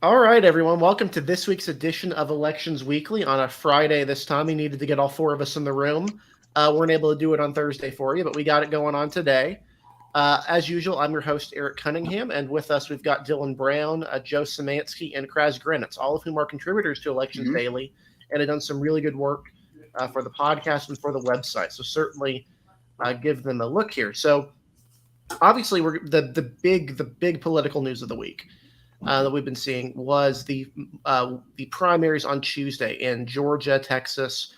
All right, everyone. Welcome to this week's edition of Elections Weekly on a Friday this time. We needed to get all four of us in the room. Weren't able to do it on Thursday for you, but we got it going on today. As usual, I'm your host, Eric Cunningham, and with us we've got Dylan Brown, Joe Szymanski, and Kraz Greinetz, all of whom are contributors to Elections Daily and have done some really good work for the podcast and for the website. So certainly give them a look here. So obviously, we're the big political news of the week that we've been seeing was the primaries on Tuesday in Georgia, Texas,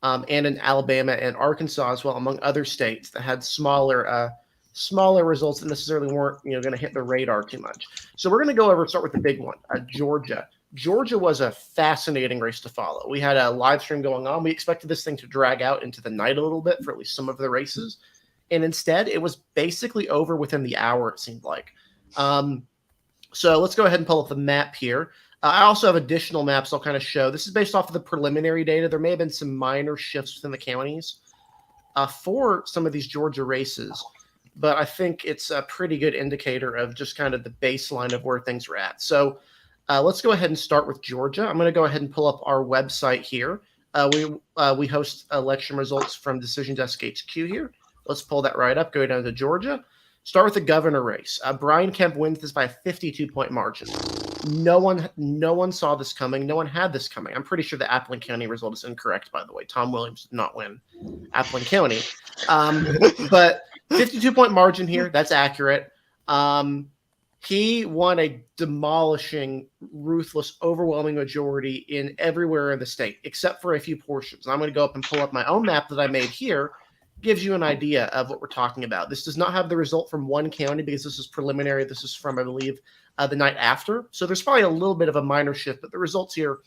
and in Alabama and Arkansas as well, among other states that had smaller results that necessarily weren't going to hit the radar too much. So we're going to go over and start with the big one, Georgia. Georgia was a fascinating race to follow. We had a live stream going on. We expected this thing to drag out into the night a little bit for at least some of the races. And instead, it was basically over within the hour, it seemed like. So let's go ahead and pull up the map here. I also have additional maps I'll kind of show. This is based off of the preliminary data. There may have been some minor shifts within the counties for some of these Georgia races, but I think it's a pretty good indicator of just kind of the baseline of where things are at. So let's go ahead and start with Georgia. I'm going to go ahead and pull up our website here. We host election results from Decision Desk HQ here. Let's pull that right up, go down to Georgia. Start with the governor race. Brian Kemp wins this by a 52-point margin. No one saw this coming. No one had this coming. I'm pretty sure the Appleton County result is incorrect, by the way. Tom Williams did not win Appleton County. But 52-point margin here, that's accurate. He won a demolishing, ruthless, overwhelming majority in everywhere in the state, except for a few portions. I'm going to go up and pull up my own map that I made here. Gives you an idea of what we're talking about. This does not have the result from one county because this is preliminary. This is from, I believe, the night after. So there's probably a little bit of a minor shift, but the results here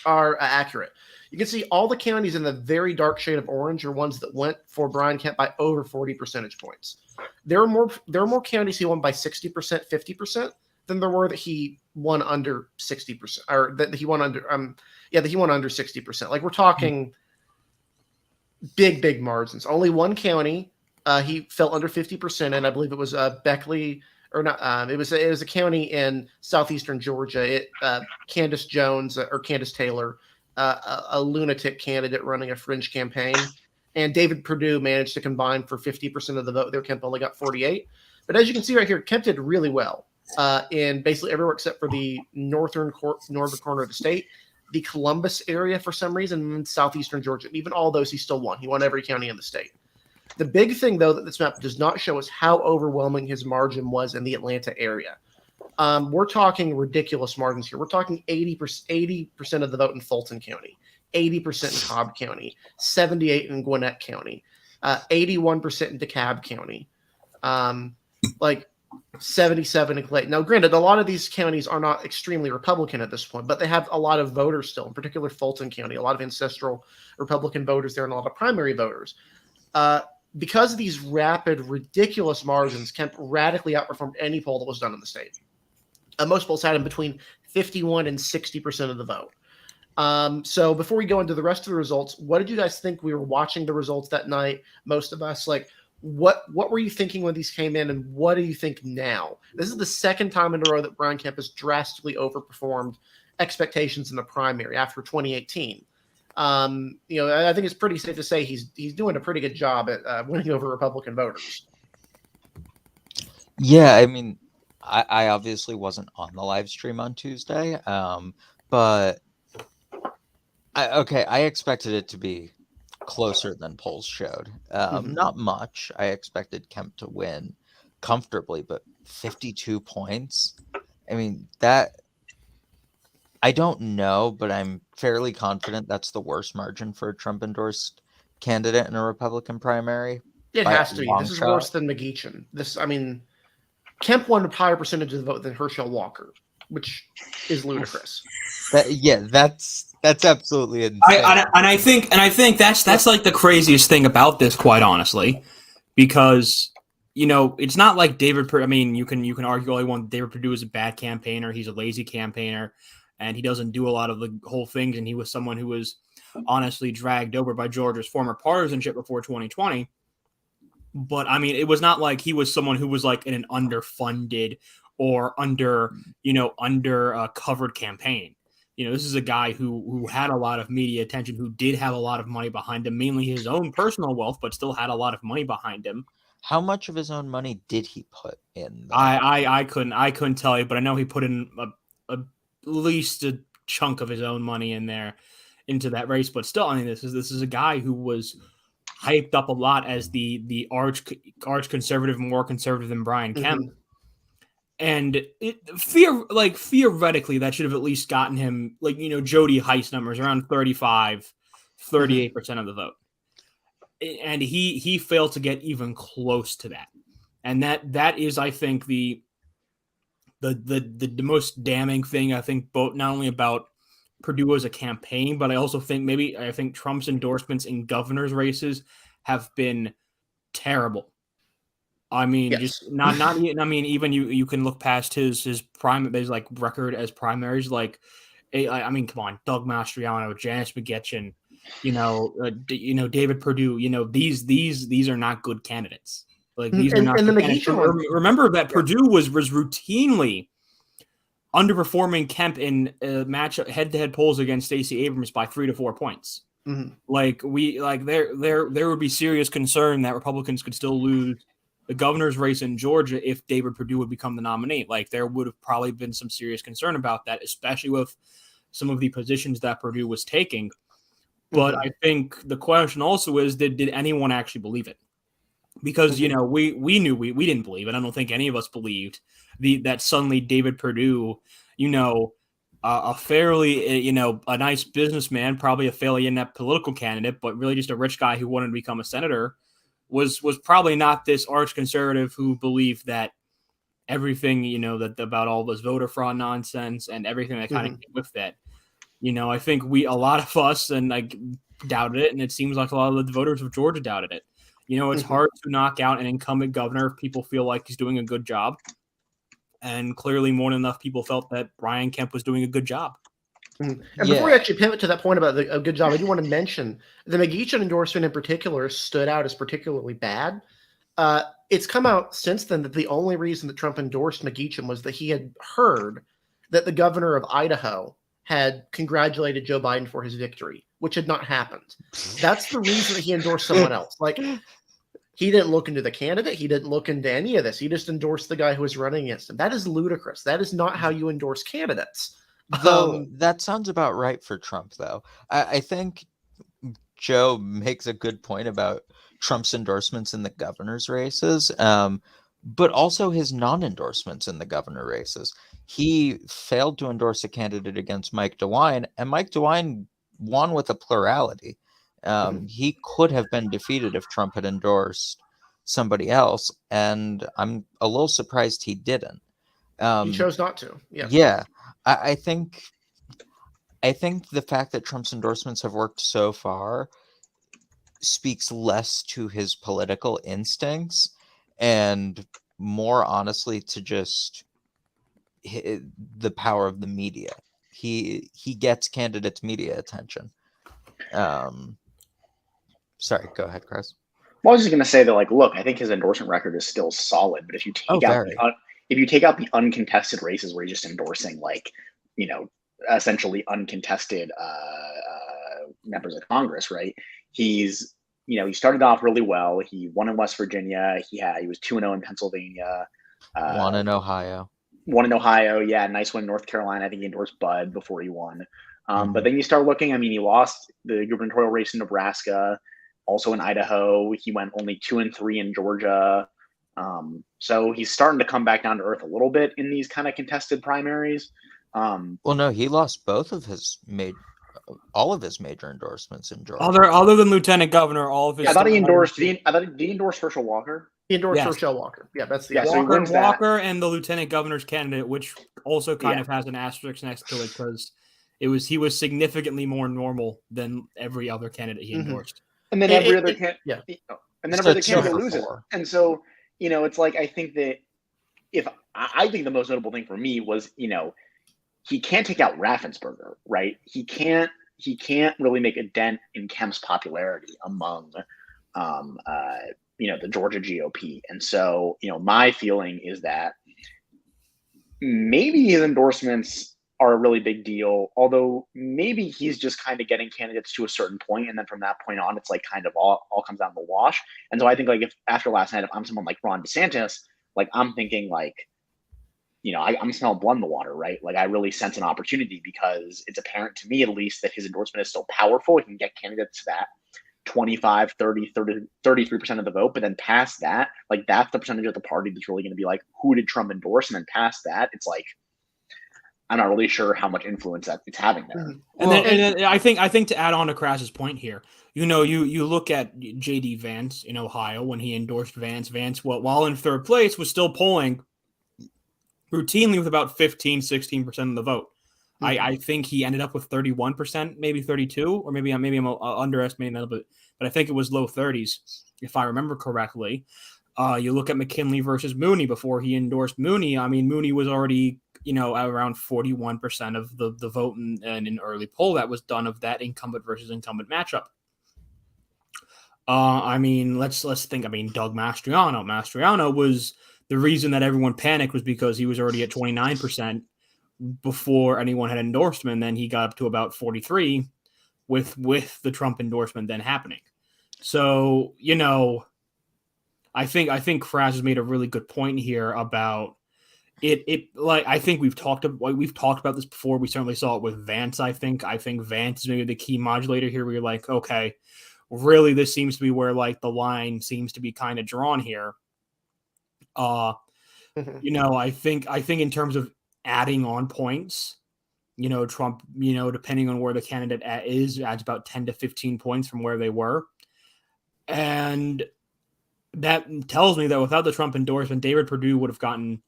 are accurate. You can see all the counties in the very dark shade of orange are ones that went for Brian Kemp by over 40 percentage points. There are more counties he won by 60%, 50% than there were that he won under 60%, or that he won under that he won under 60%. Like we're talking big margins. Only one county he fell under 50%, and I believe it was Beckley, or not. It was a county in southeastern Georgia. Candace Jones or Candace Taylor, a lunatic candidate running a fringe campaign, and David Perdue managed to combine for 50% of the vote. There, Kemp only got 48. But as you can see right here, Kemp did really well in basically everywhere except for the northern corner of the state. The Columbus area for some reason, and southeastern Georgia. Even all those he still won. He won every county in the state. The big thing, though, that this map does not show is how overwhelming his margin was in the Atlanta area. We're talking ridiculous margins here. We're talking 80% of the vote in Fulton County, 80% in Cobb County, 78% in Gwinnett County, 81% in DeKalb County, 77 in Clayton. Now, granted, a lot of these counties are not extremely Republican at this point, but they have a lot of voters still, in particular Fulton County, a lot of ancestral Republican voters there and a lot of primary voters. Because of these rapid, ridiculous margins, Kemp radically outperformed any poll that was done in the state. Most polls had him between 51 and 60% of the vote. So before we go into the rest of the results, what did you guys think? We were watching the results that night, most of us, what were you thinking when these came in, and what do you think now? This is the second time in a row that Brian Kemp has drastically overperformed expectations in the primary after 2018. I think it's pretty safe to say he's doing a pretty good job at winning over Republican voters. Yeah, I mean, I obviously wasn't on the live stream on Tuesday, but I expected it to be closer than polls showed. Not much. I expected Kemp to win comfortably, but 52 points. I mean, that I don't know, but I'm fairly confident that's the worst margin for a Trump-endorsed candidate in a Republican primary. It has to be. This is worse than McGeechan. Kemp won a higher percentage of the vote than Herschel Walker, which is ludicrous. That's absolutely insane. I think that's like the craziest thing about this, quite honestly, because it's not like David Perdue. I mean, you can argue all you want. David Perdue is a bad campaigner. He's a lazy campaigner, and he doesn't do a lot of the whole things. And he was someone who was honestly dragged over by Georgia's former partisanship before 2020. But I mean, it was not like he was someone who was like in an underfunded or under covered campaign. This is a guy who had a lot of media attention, who did have a lot of money behind him, mainly his own personal wealth, but still had a lot of money behind him. How much of his own money did he put in? I couldn't tell you, but I know he put in at least a chunk of his own money in there into that race. But still, I mean, this is a guy who was hyped up a lot as the arch conservative, more conservative than Brian Kemp. And theoretically, that should have at least gotten him, Jody Heist numbers around 38% of the vote. And he failed to get even close to that. And that is, I think, the most damning thing, I think, both not only about Perdue as a campaign, but I also think Trump's endorsements in governor's races have been terrible. I mean, yes. Just not. I mean, even you can look past his record as primaries. I mean, come on, Doug Mastriano, Janice McGetchen, David Perdue. These are not good candidates. These are not. And the McGetchen one. Remember that Perdue was routinely underperforming Kemp in head-to-head polls against Stacey Abrams by 3 to 4 points. Mm-hmm. There would be serious concern that Republicans could still lose the governor's race in Georgia if David Perdue would become the nominee. There would have probably been some serious concern about that, especially with some of the positions that Perdue was taking. But I think the question also is, did anyone actually believe it? Because, we knew we didn't believe it. I don't think any of us believed that suddenly David Perdue, a fairly, a nice businessman, probably a fairly inept political candidate, but really just a rich guy who wanted to become a senator, was probably not this arch conservative who believed that everything, that about all this voter fraud nonsense and everything that kind of came with that. I think a lot of us doubted it, and it seems like a lot of the voters of Georgia doubted it. It's hard to knock out an incumbent governor if people feel like he's doing a good job. And clearly more than enough people felt that Brian Kemp was doing a good job. And before we actually pivot to that point about a good job, I do want to mention the McGetchen endorsement in particular stood out as particularly bad. It's come out since then that the only reason that Trump endorsed McGetchen was that he had heard that the governor of Idaho had congratulated Joe Biden for his victory, which had not happened. That's the reason that he endorsed someone else. He didn't look into the candidate. He didn't look into any of this. He just endorsed the guy who was running against him. That is ludicrous. That is not how you endorse candidates. Though that sounds about right for Trump, though. I think Joe makes a good point about Trump's endorsements in the governor's races, but also his non-endorsements in the governor races. He failed to endorse a candidate against Mike DeWine, and Mike DeWine won with a plurality. He could have been defeated if Trump had endorsed somebody else, and I'm a little surprised he didn't. He chose not to. Yeah. I think the fact that Trump's endorsements have worked so far speaks less to his political instincts and more honestly to just the power of the media. He gets candidates' media attention. Sorry, go ahead, Chris. Well, I was just going to say that, look, I think his endorsement record is still solid, but if you take out the uncontested races where he's just endorsing essentially uncontested members of Congress, right? He started off really well. He won in West Virginia. He was 2-0 in Pennsylvania. Won in Ohio. Yeah, nice win in North Carolina. I think he endorsed Bud before he won. But then you start looking. He lost the gubernatorial race in Nebraska, also in Idaho. He went only 2-3 in Georgia. So he's starting to come back down to earth a little bit in these kind of contested primaries. Well, no, he lost all of his major endorsements in Georgia. Other than Lieutenant Governor, all of his. I thought he endorsed. Did he endorse Herschel Walker? He endorsed Herschel Walker. Yeah, that's the Walker and the Lieutenant Governor's candidate, which also kind of has an asterisk next to it because he was significantly more normal than every other candidate he endorsed. And then every other candidate loses. And so, it's I think that I think the most notable thing for me was, he can't take out Raffensperger, right? He can't really make a dent in Kemp's popularity among, the Georgia GOP. And so, my feeling is that maybe his endorsements are a really big deal, although maybe he's just kind of getting candidates to a certain point, and then from that point on, it's like kind of all comes down to the wash. And so I think like if after last night, if I'm someone like Ron DeSantis, like I'm thinking like, I'm smelling blood in the water, right? Like I really sense an opportunity because it's apparent to me at least that his endorsement is so powerful. He can get candidates to that 25, 30, 33% of the vote, but then past that, like that's the percentage of the party that's really going to be like, who did Trump endorse? And then past that, it's like, I'm not really sure how much influence that it's having there. And then I think to add on to Kraz's point here, you look at J.D. Vance in Ohio when he endorsed Vance. Vance, while in third place, was still polling routinely with about 15, 16% of the vote. Mm-hmm. I think he ended up with 31%, maybe 32, or maybe I'm underestimating that a bit, but I think it was low 30s, if I remember correctly. You look at McKinley versus Mooney before he endorsed Mooney. I mean, Mooney was already, around 41% of the vote in an early poll that was done of that incumbent versus incumbent matchup. Let's think. Doug Mastriano. Mastriano was the reason that everyone panicked was because he was already at 29% before anyone had endorsed him, and then he got up to about 43 with the Trump endorsement then happening. So, I think Kraz has made a really good point here about it. Like I think we've talked about this before. We certainly saw it with Vance. I think Vance is maybe the key modulator here. Where you're like, okay, really, this seems to be where like the line seems to be kind of drawn here. I think in terms of adding on points, Trump, depending on where the candidate adds about 10 to 15 points from where they were, and that tells me that without the Trump endorsement, David Perdue would have gotten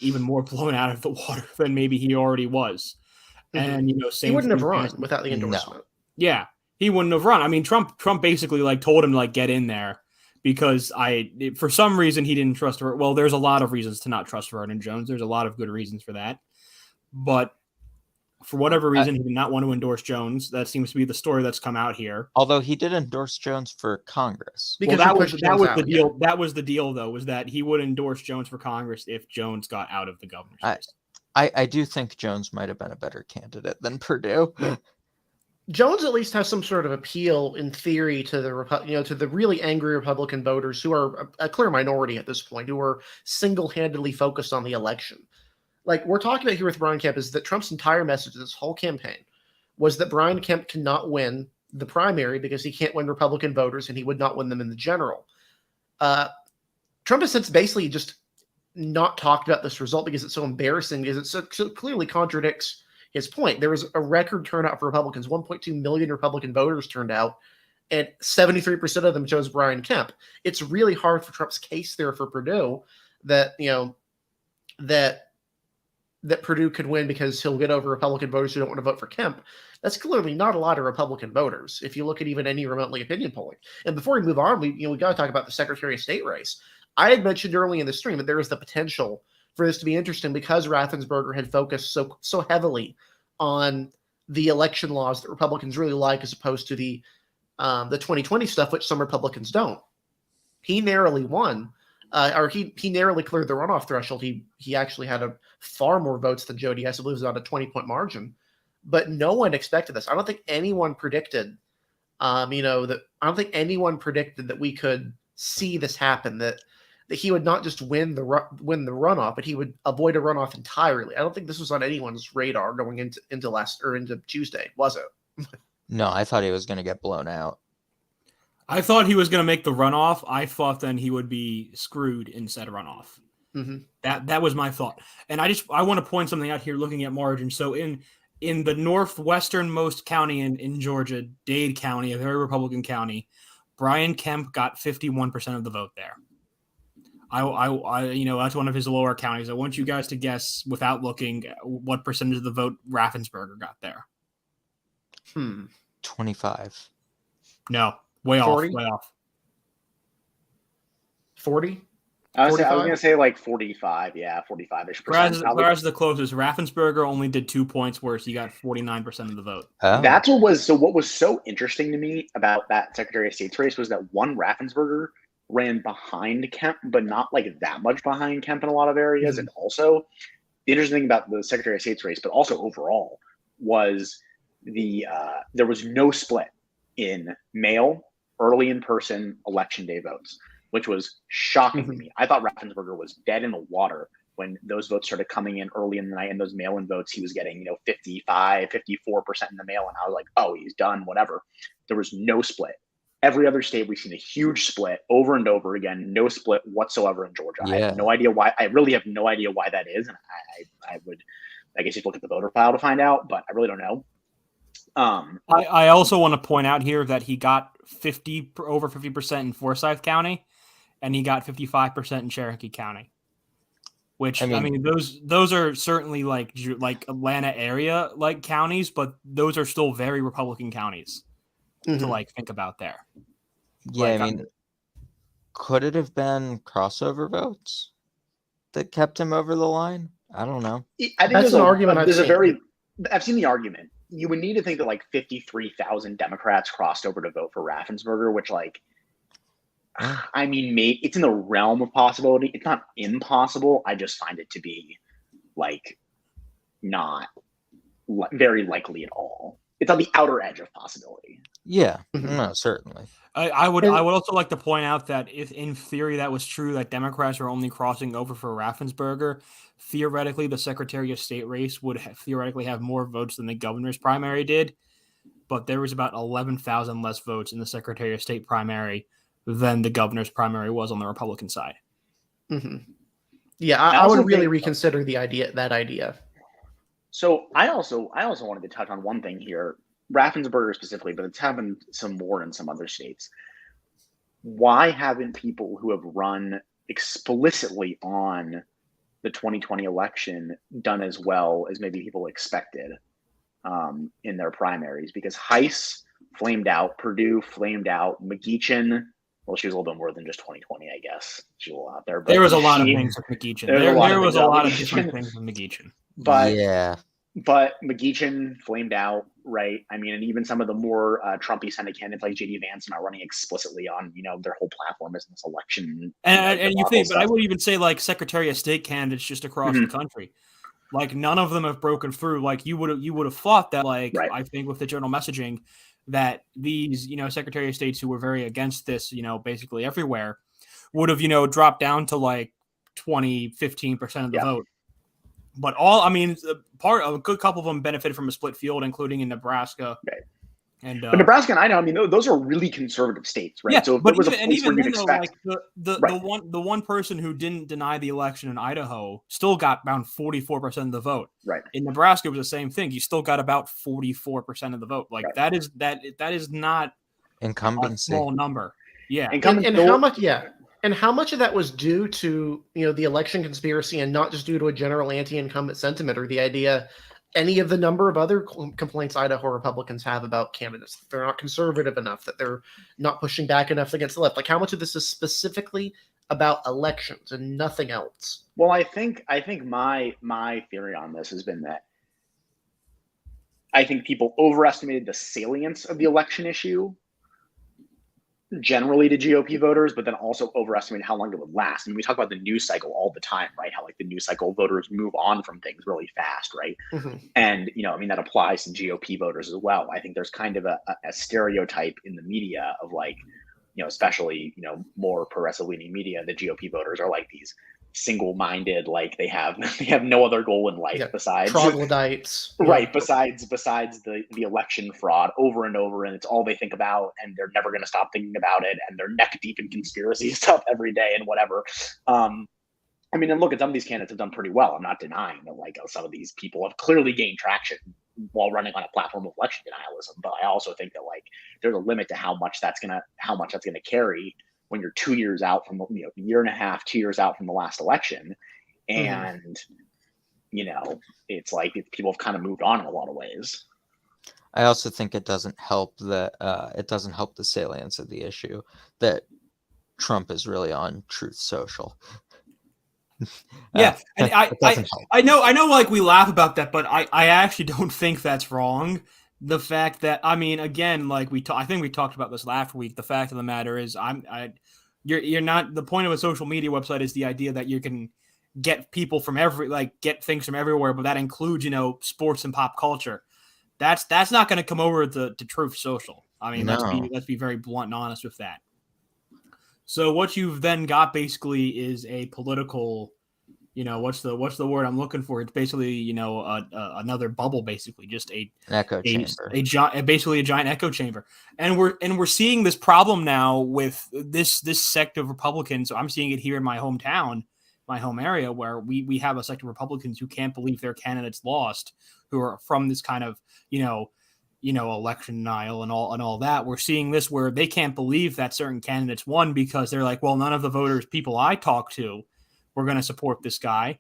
even more blown out of the water than maybe he already was. And, he wouldn't have run without the endorsement. No. Yeah, he wouldn't have run. Trump basically like told him to like get in there because for some reason he didn't trust her. Well, there's a lot of reasons to not trust Vernon Jones. There's a lot of good reasons for that. But for whatever reason, he did not want to endorse Jones. That seems to be the story that's come out here. Although he did endorse Jones for Congress. Because that was the deal. Yeah. That was the deal, though, was that he would endorse Jones for Congress if Jones got out of the governor's race. I do think Jones might have been a better candidate than Perdue. Jones at least has some sort of appeal in theory to the to the really angry Republican voters who are a clear minority at this point, who are single-handedly focused on the election. Like we're talking about here with Brian Kemp is that Trump's entire message this whole campaign was that Brian Kemp cannot win the primary because he can't win Republican voters and he would not win them in the general. Trump has since basically just not talked about this result because it's so embarrassing, because it so clearly contradicts his point. There was a record turnout for Republicans. 1.2 million Republican voters turned out, and 73% of them chose Brian Kemp. It's really hard for Trump's case there for Perdue that, that Perdue could win because he'll get over Republican voters who don't want to vote for Kemp. That's clearly not a lot of Republican voters if you look at even any remotely opinion polling. And before we move on, we got to talk about the Secretary of State race. I had mentioned early in the stream that there is the potential for this to be interesting because Raffensperger had focused so heavily on the election laws that Republicans really like as opposed to the 2020 stuff, which some Republicans don't. He narrowly won. He narrowly cleared the runoff threshold. He actually had a far more votes than Joe Diaz. I believe it was about a 20-point margin, but no one expected this. I don't think anyone predicted, I don't think anyone predicted that we could see this happen. That he would not just win the runoff, but he would avoid a runoff entirely. I don't think this was on anyone's radar going into Tuesday, was it? No, I thought he was going to get blown out. I thought he was going to make the runoff. I thought then he would be screwed in said runoff. Mm-hmm. That was my thought. And I want to point something out here looking at margin. So in the northwesternmost county in Georgia, Dade County, a very Republican county, Brian Kemp got 51% of the vote there. That's one of his lower counties. I want you guys to guess without looking what percentage of the vote Raffensperger got there. 25. No. Way 40? Off, way off. 40? I was going to say like 45, 45-ish percent. Kraz is the closest. Raffensperger only did 2 points worse. He got 49% of the vote. Oh. What was so interesting to me about that Secretary of State's race was that Raffensperger ran behind Kemp, but not like that much behind Kemp in a lot of areas. Mm-hmm. And also the interesting thing about the Secretary of State's race, but also overall, was there was no split in mail, early in-person election day votes, which was shocking to me. I thought Raffensperger was dead in the water when those votes started coming in early in the night, and those mail-in votes, he was getting 55, 54% in the mail, and I was like, oh, he's done, whatever. There was no split. Every other state, we've seen a huge split over and over again. No split whatsoever in Georgia. Yeah. I have no idea why. I really have no idea why that is, and I guess you look at the voter file to find out, but I really don't know. I also want to point out here that he got over 50% in Forsyth County, and he got 55% in Cherokee County. Which I mean those are certainly like Atlanta area like counties, but those are still very Republican counties to like think about there. Yeah, like, could it have been crossover votes that kept him over the line? I don't know. I think that's an argument. I've seen the argument. You would need to think that like 53,000 Democrats crossed over to vote for Raffensperger, which I mean, it's in the realm of possibility. It's not impossible. I just find it to be not very likely at all. It's on the outer edge of possibility. Yeah, no, certainly. I would also like to point out that if in theory that was true, that Democrats are only crossing over for Raffensperger, theoretically the Secretary of State race would theoretically have more votes than the governor's primary did. But there was about 11,000 less votes in the Secretary of State primary than the governor's primary was on the Republican side. Yeah, I would really reconsider that idea. So I also wanted to touch on one thing here, Raffensperger specifically, but it's happened some more in some other states. Why haven't people who have run explicitly on the 2020 election done as well as maybe people expected in their primaries? Because Heiss flamed out, Perdue flamed out, McGeachin. Well, she was a little bit more than just 2020, I guess. She was a lot out there. But there was a lot of things with McGeachin. There was a lot of different things with McGeachin. But McGeachin flamed out, right? I mean, and even some of the more Trumpy Senate candidates like J.D. Vance are not running explicitly on, their whole platform is this election. And you think, but I would even say like Secretary of State candidates just across the country. Like none of them have broken through. Like you would have thought that I think with the general messaging that these, Secretary of States who were very against this, basically everywhere would have, dropped down to like 15% of the vote. But a good couple of them benefited from a split field, including in Nebraska. Right. But Nebraska and Idaho, those are really conservative states, right? Yeah, so but even then, the one person who didn't deny the election in Idaho still got around 44% of the vote. Right. In Nebraska, it was the same thing. You still got about 44% of the vote. Like that is not incumbency. A small number. Yeah. And how much of that was due to the election conspiracy and not just due to a general anti-incumbent sentiment or the idea any of the number of other complaints Idaho Republicans have about candidates, that they're not conservative enough, that they're not pushing back enough against the left? Like how much of this is specifically about elections and nothing else? Well, I think my theory on this has been that I think people overestimated the salience of the election issue generally to GOP voters, but then also overestimated how long it would last. I mean, we talk about the news cycle all the time, right? How the news cycle voters move on from things really fast, right? And, that applies to GOP voters as well. I think there's kind of a stereotype in the media of especially, more progressive leaning media, the GOP voters are like these single-minded, like they have no other goal in life besides troglodytes, right? Besides the election fraud over and over, and it's all they think about, and they're never going to stop thinking about it, and they're neck deep in conspiracy stuff every day and whatever. And look, at some of these candidates have done pretty well. I'm not denying that some of these people have clearly gained traction while running on a platform of election denialism, but I also think that there's a limit to how much that's gonna carry when you're 2 years out from, year and a half, 2 years out from the last election. And, it's people have kind of moved on in a lot of ways. I also think it doesn't help that the salience of the issue that Trump is really on Truth Social. Yeah. And I know we laugh about that, but I actually don't think that's wrong. The fact that, again, I think we talked about this last week. The fact of the matter is, you're not. The point of a social media website is the idea that you can get people from get things from everywhere, but that includes, sports and pop culture. That's not going to come over to Truth Social. I mean, No. let's be very blunt and honest with that. So what you've then got basically is a political, what's the word I'm looking for? It's basically, another bubble, basically just an echo chamber, basically a giant echo chamber. And we're seeing this problem now with this sect of Republicans. I'm seeing it here in my hometown, my home area, where we have a sect of Republicans who can't believe their candidates lost, who are from this kind of, election denial and all that. We're seeing this where they can't believe that certain candidates won because they're like, well, none of the people I talk to were going to support this guy.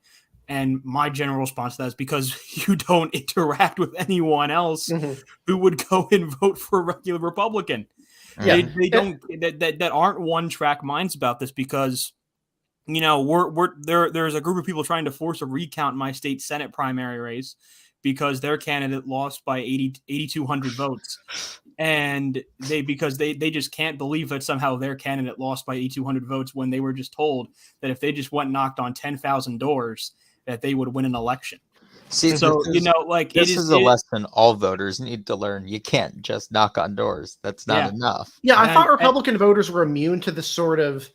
And my general response to that is because you don't interact with anyone else who would go and vote for a regular Republican. Yeah. They don't that aren't one track minds about this because, there's a group of people trying to force a recount in my state Senate primary race because their candidate lost by 8,200 votes. And they just can't believe that somehow their candidate lost by 8,200 votes when they were just told that if they just went and knocked on 10,000 doors, that they would win an election. See, so, this is a lesson all voters need to learn. You can't just knock on doors. That's not enough. Yeah, I thought Republican voters were immune to this sort of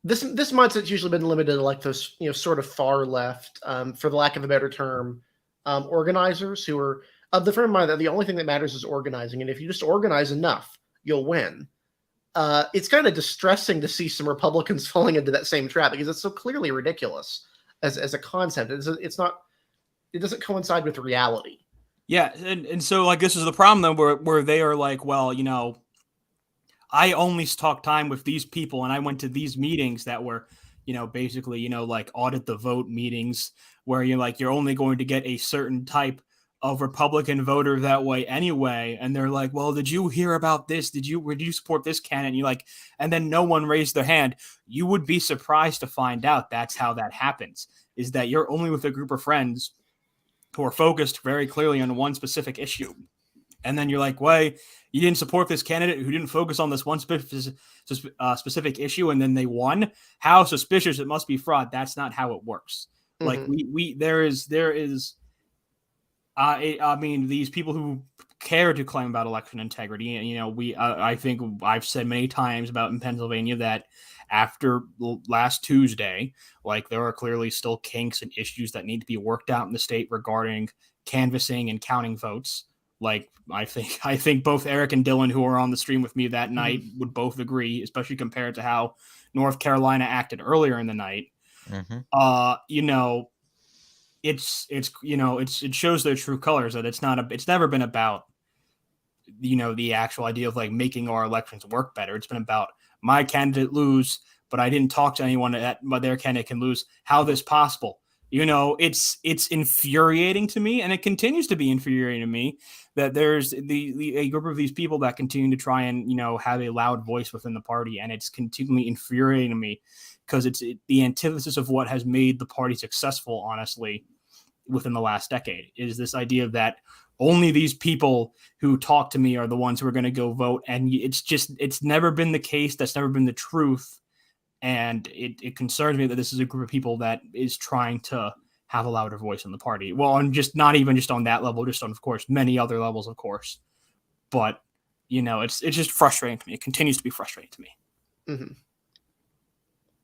this mindset's usually been limited to like those, sort of far left, for the lack of a better term, organizers who are of the firm mind that the only thing that matters is organizing. And if you just organize enough, you'll win. It's kind of distressing to see some Republicans falling into that same trap because it's so clearly ridiculous as a concept. It doesn't coincide with reality. Yeah. And so like, this is the problem though, where they are like, well, I only talk time with these people and I went to these meetings that were, basically, like audit the vote meetings where you're only going to get a certain type of Republican voter that way anyway. And they're like, well, did you hear about this? Would you support this candidate? And and then no one raised their hand. You would be surprised to find out that's how that happens, is that you're only with a group of friends who are focused very clearly on one specific issue. And then you're like, wait, you didn't support this candidate who didn't focus on this one specific issue, and then they won? How suspicious! It must be fraud. That's not how it works. Like there is. I mean, these people who care to claim about election integrity, and I think I've said many times about in Pennsylvania that after last Tuesday, like there are clearly still kinks and issues that need to be worked out in the state regarding canvassing and counting votes. Like I think both Eric and Dylan, who were on the stream with me that night, would both agree, especially compared to how North Carolina acted earlier in the night. It shows their true colors that it's never been about, the actual idea of like making our elections work better. It's been about my candidate lose, but I didn't talk to anyone but their candidate can lose. How this possible? It's infuriating to me, and it continues to be infuriating to me that there's a group of these people that continue to try and, have a loud voice within the party. And it's continually infuriating to me because it's the antithesis of what has made the party successful, honestly, within the last decade, is this idea that only these people who talk to me are the ones who are going to go vote. And it's never been the case. That's never been the truth. And it concerns me that this is a group of people that is trying to have a louder voice in the party. Well, and just not even just on that level, just on, of course, many other levels, of course. But, it's just frustrating to me. It continues to be frustrating to me. Mm-hmm.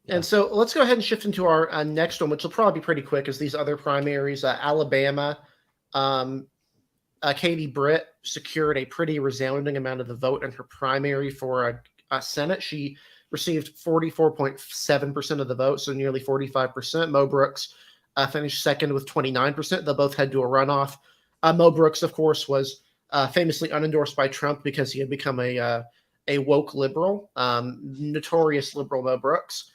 And so let's go ahead and shift into our next one, which will probably be pretty quick, as these other primaries. Alabama, Katie Britt secured a pretty resounding amount of the vote in her primary for a Senate. She received 44.7% of the vote, so nearly 45%. Mo Brooks finished second with 29%. They both head to a runoff. Mo Brooks, of course, was famously unendorsed by Trump because he had become a woke liberal, notorious liberal Mo Brooks.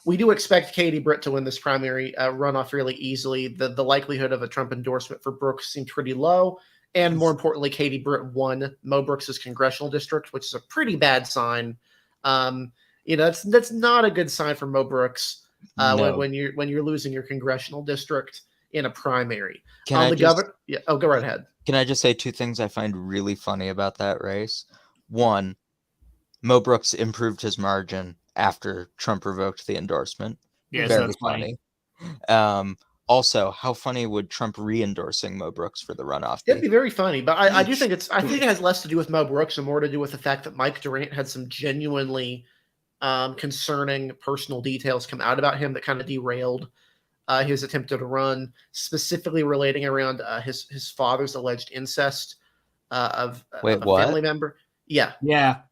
We do expect Katie Britt to win this primary runoff really easily. The likelihood of a Trump endorsement for Brooks seemed pretty low. And more importantly, Katie Britt won Mo Brooks' congressional district, which is a pretty bad sign. That's not a good sign for Mo Brooks when you're losing your congressional district in a primary. Go right ahead. Can I just say two things I find really funny about that race? One, Mo Brooks improved his margin after Trump revoked the endorsement. Yes, Very that's funny. Also, how funny would Trump re-endorsing Mo Brooks for the runoff It'd be be? very funny, but I do think I think it has less to do with Mo Brooks and more to do with the fact that Mike Durant had some genuinely concerning personal details come out about him that kind of derailed his attempt to run, specifically relating around his father's alleged incest of Wait, of a what? family member. Yeah.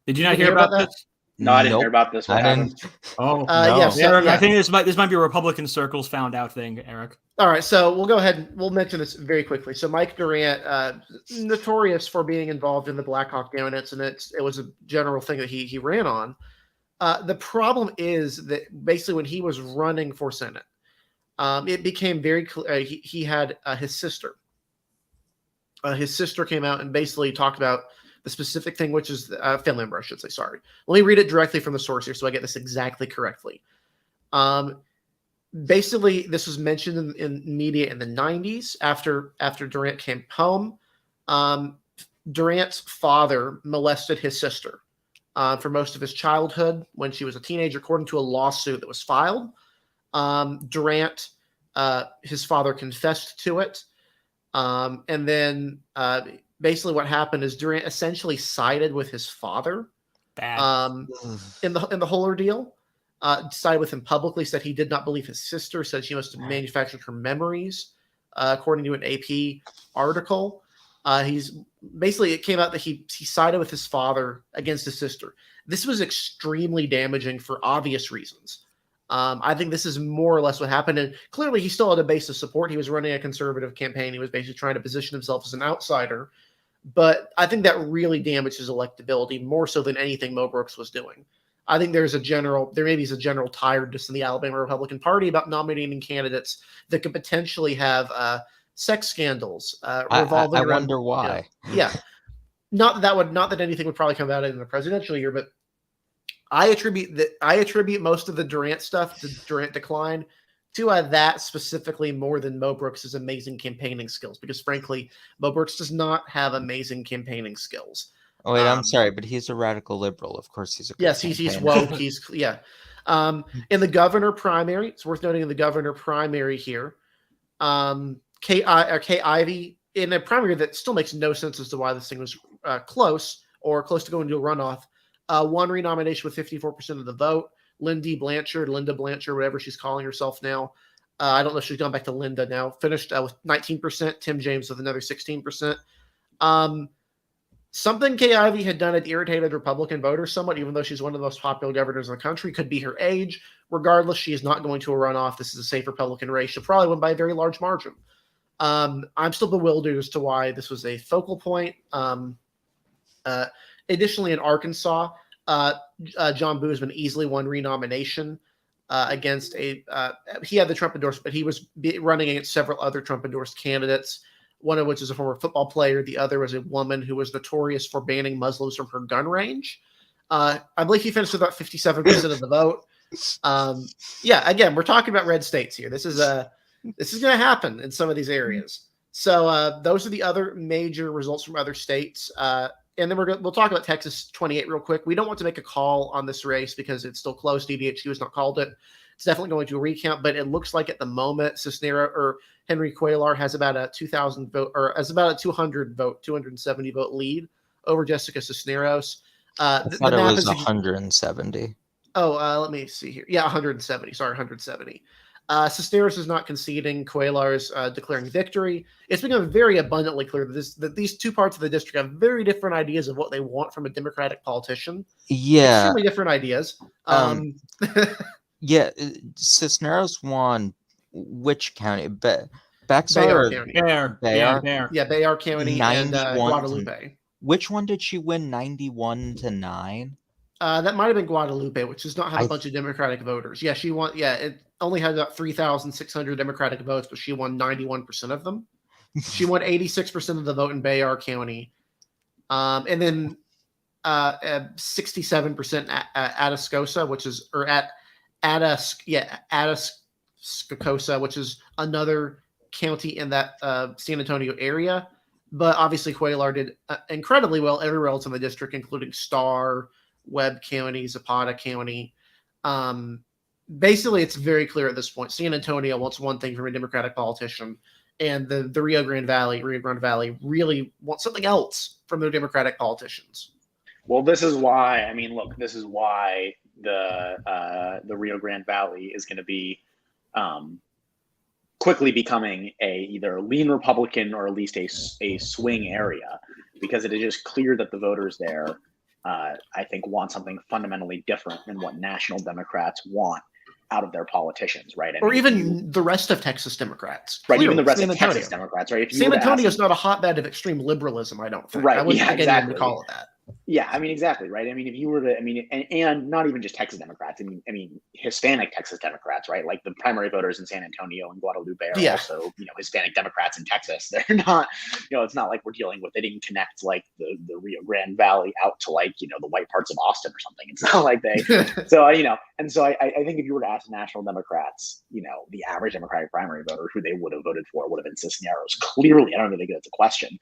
Did you not You hear about that? this? No, I didn't Nope. hear about this. What I happened? didn't. Oh, No. Yes. Eric, Yeah. I think this might be a Republican circles found out thing, Eric. All right, so we'll go ahead and we'll mention this very quickly. So Mike Durant, notorious for being involved in the Black Hawk Down incident, it was a general thing that he ran on. The problem is that basically when he was running for Senate, it became very clear he had his sister. His sister came out and basically talked about the specific thing, which is family member, I should say. Sorry. Let me read it directly from the source here so I get this exactly correctly. Basically, this was mentioned in media in the 90s after Durant came home. Durant's father molested his sister for most of his childhood when she was a teenager, according to a lawsuit that was filed. Durant, his father confessed to it. And then basically what happened is Durant essentially sided with his father in the whole ordeal. Sided with him publicly, said he did not believe his sister, said she must have manufactured her memories, according to an AP article. It came out that he sided with his father against his sister. This was extremely damaging for obvious reasons. I think this is more or less what happened. And clearly he still had a base of support. He was running a conservative campaign. He was basically trying to position himself as an outsider. But I think that really damaged his electability more so than anything Mo Brooks was doing. I think there may be a general tiredness in the Alabama Republican Party about nominating candidates that could potentially have sex scandals revolving around. I wonder why. Not that anything would probably come out in the presidential year, but I attribute most of the Durant stuff, the Durant decline, to that specifically more than Mo Brooks' amazing campaigning skills, because frankly, Mo Brooks does not have amazing campaigning skills. Oh, wait, I'm sorry, but he's a radical liberal. Of course, he's a yes, he's woke. In the governor primary, it's worth noting in the governor primary here, Kay Ivey in a primary that still makes no sense as to why this thing was close to going to a runoff. Won renomination with 54% of the vote. Linda Blanchard, whatever she's calling herself now. I don't know if she's gone back to Linda now. Finished with 19%. Tim James with another 16%. Something Kay Ivey had done had irritated Republican voters somewhat, even though she's one of the most popular governors in the country. Could be her age. Regardless, she is not going to a runoff. This is a safe Republican race. She'll probably win by a very large margin. I'm still bewildered as to why this was a focal point. Additionally, in Arkansas, John Boozman easily won renomination against he had the Trump endorsement, but he was running against several other Trump endorsed candidates, one of which is a former football player. The other was a woman who was notorious for banning Muslims from her gun range. I believe he finished with about 57% of the vote. Again, we're talking about red states here. This is going to happen in some of these areas. So those are the other major results from other states. And then we'll talk about Texas 28 real quick. We don't want to make a call on this race because it's still close. DDHQ has not called it. It's definitely going to recount, but it looks like at the moment Cisneros or Henry Cuellar has about a 2,000 vote, or has about a 270 vote lead over Jessica Cisneros. I thought it was 170. Let me see here. Yeah, 170. Sorry, 170. Cisneros is not conceding. Cuellar is declaring victory. It's become very abundantly clear that these two parts of the district have very different ideas of what they want from a Democratic politician. Yeah. Extremely different ideas. Yeah, Cisneros won which county? Bayard County. Bayard. Yeah, Bayard County and Guadalupe. Which one did she win 91-9? That might have been Guadalupe, which does not have a bunch of Democratic voters. Yeah, she won. Yeah, it only had about 3,600 Democratic votes, but she won 91% of them. She won 86% of the vote in Bayard County. And then 67% at Atascosa, which is, or at Atascosa, which is another county in that San Antonio area. But obviously Cuellar did incredibly well everywhere else in the district, including Starr, Webb County, Zapata County. basically it's very clear at this point. San Antonio wants one thing from a Democratic politician, and the Rio Grande Valley really wants something else from their Democratic politicians. Well, this is why. I mean, look, this is why the Rio Grande Valley is going to be quickly becoming either a lean Republican or at least a swing area, because it is just clear that the voters there, I think, want something fundamentally different than what national Democrats want out of their politicians, right? Or even the rest of Texas Democrats. Right, Clearly, even the rest San of Antonio. Texas Democrats, right? San Antonio is not a hotbed of extreme liberalism, I don't think. Right, I wouldn't yeah, think anyone exactly. would call it that. Yeah, I mean, exactly, right? I mean, if you were to, I mean, and not even just Texas Democrats, I mean, Hispanic Texas Democrats, right? Like the primary voters in San Antonio and Guadalupe are also, Hispanic Democrats in Texas. They're not, it's not like we're dealing with, they didn't connect like the Rio Grande Valley out to like, the white parts of Austin or something. It's not like they, so, and so I think if you were to ask national Democrats, the average Democratic primary voter who they would have voted for would have been Cisneros. Clearly, I don't think that's a question.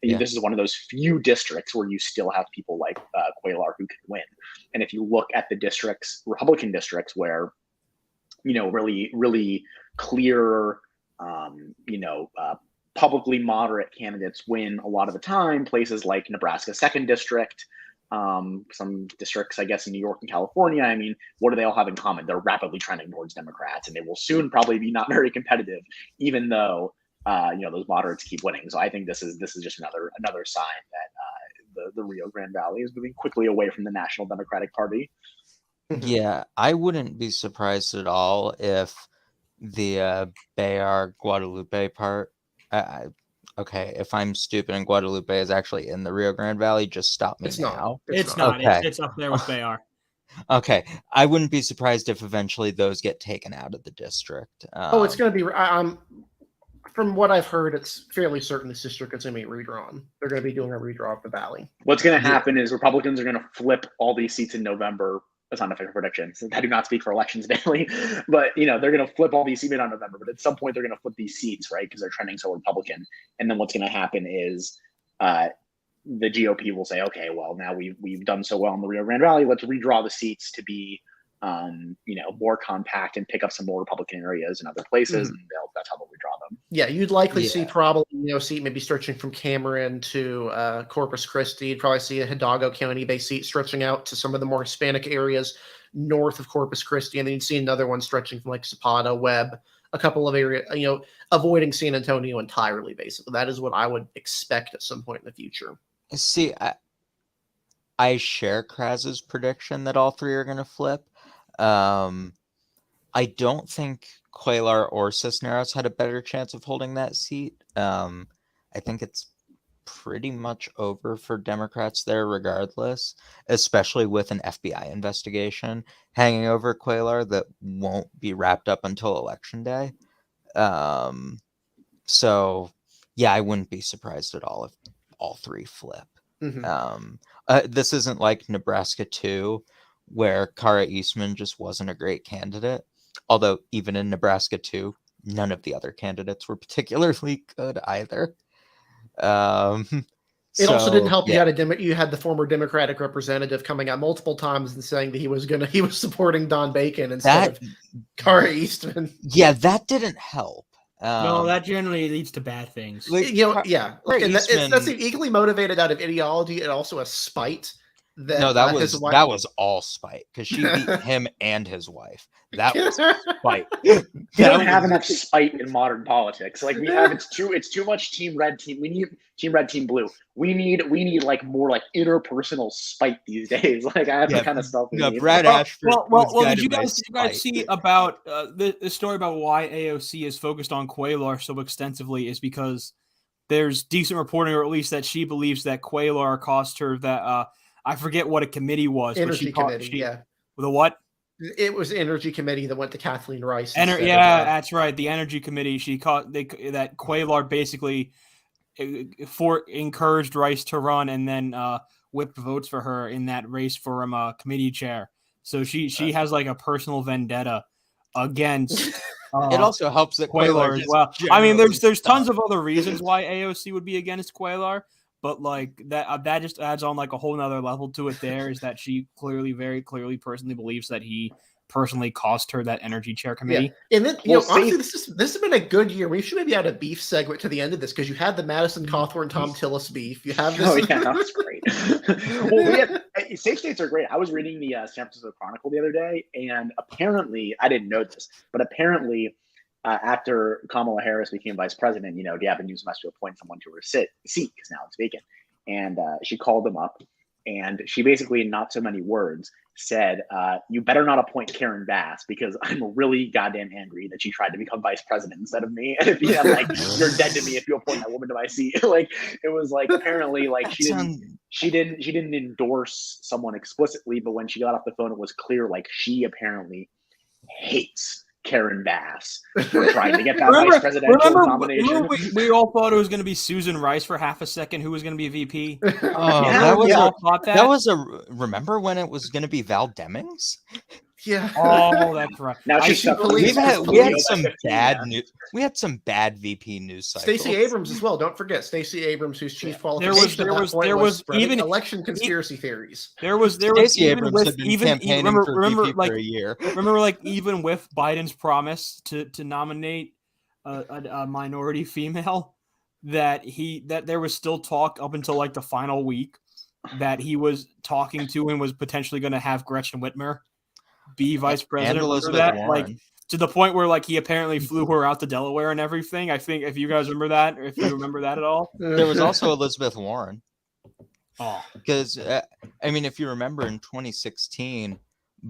This is one of those few districts where you still have people like Cuellar who can win. And if you look at the districts, Republican districts, where really, really clear, publicly moderate candidates win a lot of the time, places like Nebraska's 2nd district, some districts, I guess, in New York and California. I mean, what do they all have in common? They're rapidly trending towards Democrats, and they will soon probably be not very competitive, even though those moderates keep winning. So I think this is just another sign that the Rio Grande Valley is moving quickly away from the National Democratic Party. Yeah, I wouldn't be surprised at all if the Bayard Guadalupe part. Okay, if I'm stupid and Guadalupe is actually in the Rio Grande Valley, just stop me now. It's not. Okay. It's up there with Bayard. Okay, I wouldn't be surprised if eventually those get taken out of the district. It's going to be. From what I've heard, it's fairly certain this district is going to be redrawn. They're going to be doing a redraw of the Valley. What's going to happen is Republicans are going to flip all these seats in November. That's not an official prediction. So I do not speak for elections daily, but they're going to flip all these seats in November. But at some point, they're going to flip these seats, right? Because they're trending so Republican. And then what's going to happen is the GOP will say, okay, well, now we've done so well in the Rio Grande Valley. Let's redraw the seats to be more compact and pick up some more Republican areas in other places, and that's how they'll redraw them. Yeah, you'd likely see probably seat maybe stretching from Cameron to Corpus Christi. You'd probably see a Hidalgo County-based seat stretching out to some of the more Hispanic areas north of Corpus Christi, and then you'd see another one stretching from like Zapata, Webb, a couple of areas, avoiding San Antonio entirely. Basically, that is what I would expect at some point in the future. See, I share Kraz's prediction that all three are going to flip. I don't think Cuellar or Cisneros had a better chance of holding that seat. I think it's pretty much over for Democrats there regardless, especially with an FBI investigation hanging over Cuellar that won't be wrapped up until Election Day. So, yeah, I wouldn't be surprised at all if all three flip. This isn't like Nebraska 2, where Kara Eastman just wasn't a great candidate. Although even in Nebraska 2, none of the other candidates were particularly good either. It also didn't help you had the former Democratic representative coming out multiple times and saying that he was supporting Don Bacon instead of Kara Eastman. Yeah, that didn't help. No, that generally leads to bad things. That's equally motivated out of ideology and also a spite. That was all spite because she beat him and his wife. That was spite. You don't have enough spite in modern politics. Like we have, it's too much team red, team. We need team red, team blue. We need like more like interpersonal spite these days. Like I have the kind of stuff. Brad Ashford. Well, did you guys see about the story about why AOC is focused on Cuellar so extensively? Is because there's decent reporting, or at least that she believes that Cuellar cost her that. I forget what a committee was. Energy committee, The what? It was the energy committee that went to Kathleen Rice. That's right. The energy committee. That Cuellar basically encouraged Rice to run and then whipped votes for her in that race for committee chair. So she has like a personal vendetta against. It also helps that Cuellar as well. I mean, there's tons of other reasons why AOC would be against Cuellar. But like that just adds on like a whole nother level to it. There is that she very clearly personally believes that he personally cost her that energy chair committee. Yeah. And then, honestly, this has been a good year. We should maybe add a beef segment to the end of this because you had the Madison Cawthorn Tom Tillis beef. You have this. Oh yeah, that was great. Well, safe states are great. I was reading the San Francisco Chronicle the other day, and apparently, I didn't know this, but apparently, after Kamala Harris became vice president, Gavin Newsom has to appoint someone to her seat because now it's vacant. And she called them up, and she basically, in not so many words, said, you better not appoint Karen Bass because I'm really goddamn angry that she tried to become vice president instead of me. And if you have you're dead to me if you appoint that woman to my seat. It was apparently she didn't endorse someone explicitly, but when she got off the phone, it was clear she apparently hates Karen Bass for trying to get that vice presidential nomination. We all thought it was going to be Susan Rice for half a second, who was going to be VP. Remember when it was going to be Val Demings? Yeah. Oh, that's right. Now we had some bad VP news cycles. Stacey Abrams as well. Don't forget Stacey Abrams, whose chief qualification was even election conspiracy theories. There was Stacey Abrams had been campaigning for VP for a year. Remember, even with Biden's promise to nominate a minority female, that there was still talk up until the final week that he was talking to and was potentially going to have Gretchen Whitmer be vice president. To the point where he apparently flew her out to Delaware and everything. I think if you guys remember that, or if you remember that at all. There was also Elizabeth Warren. Oh, because if you remember in 2016,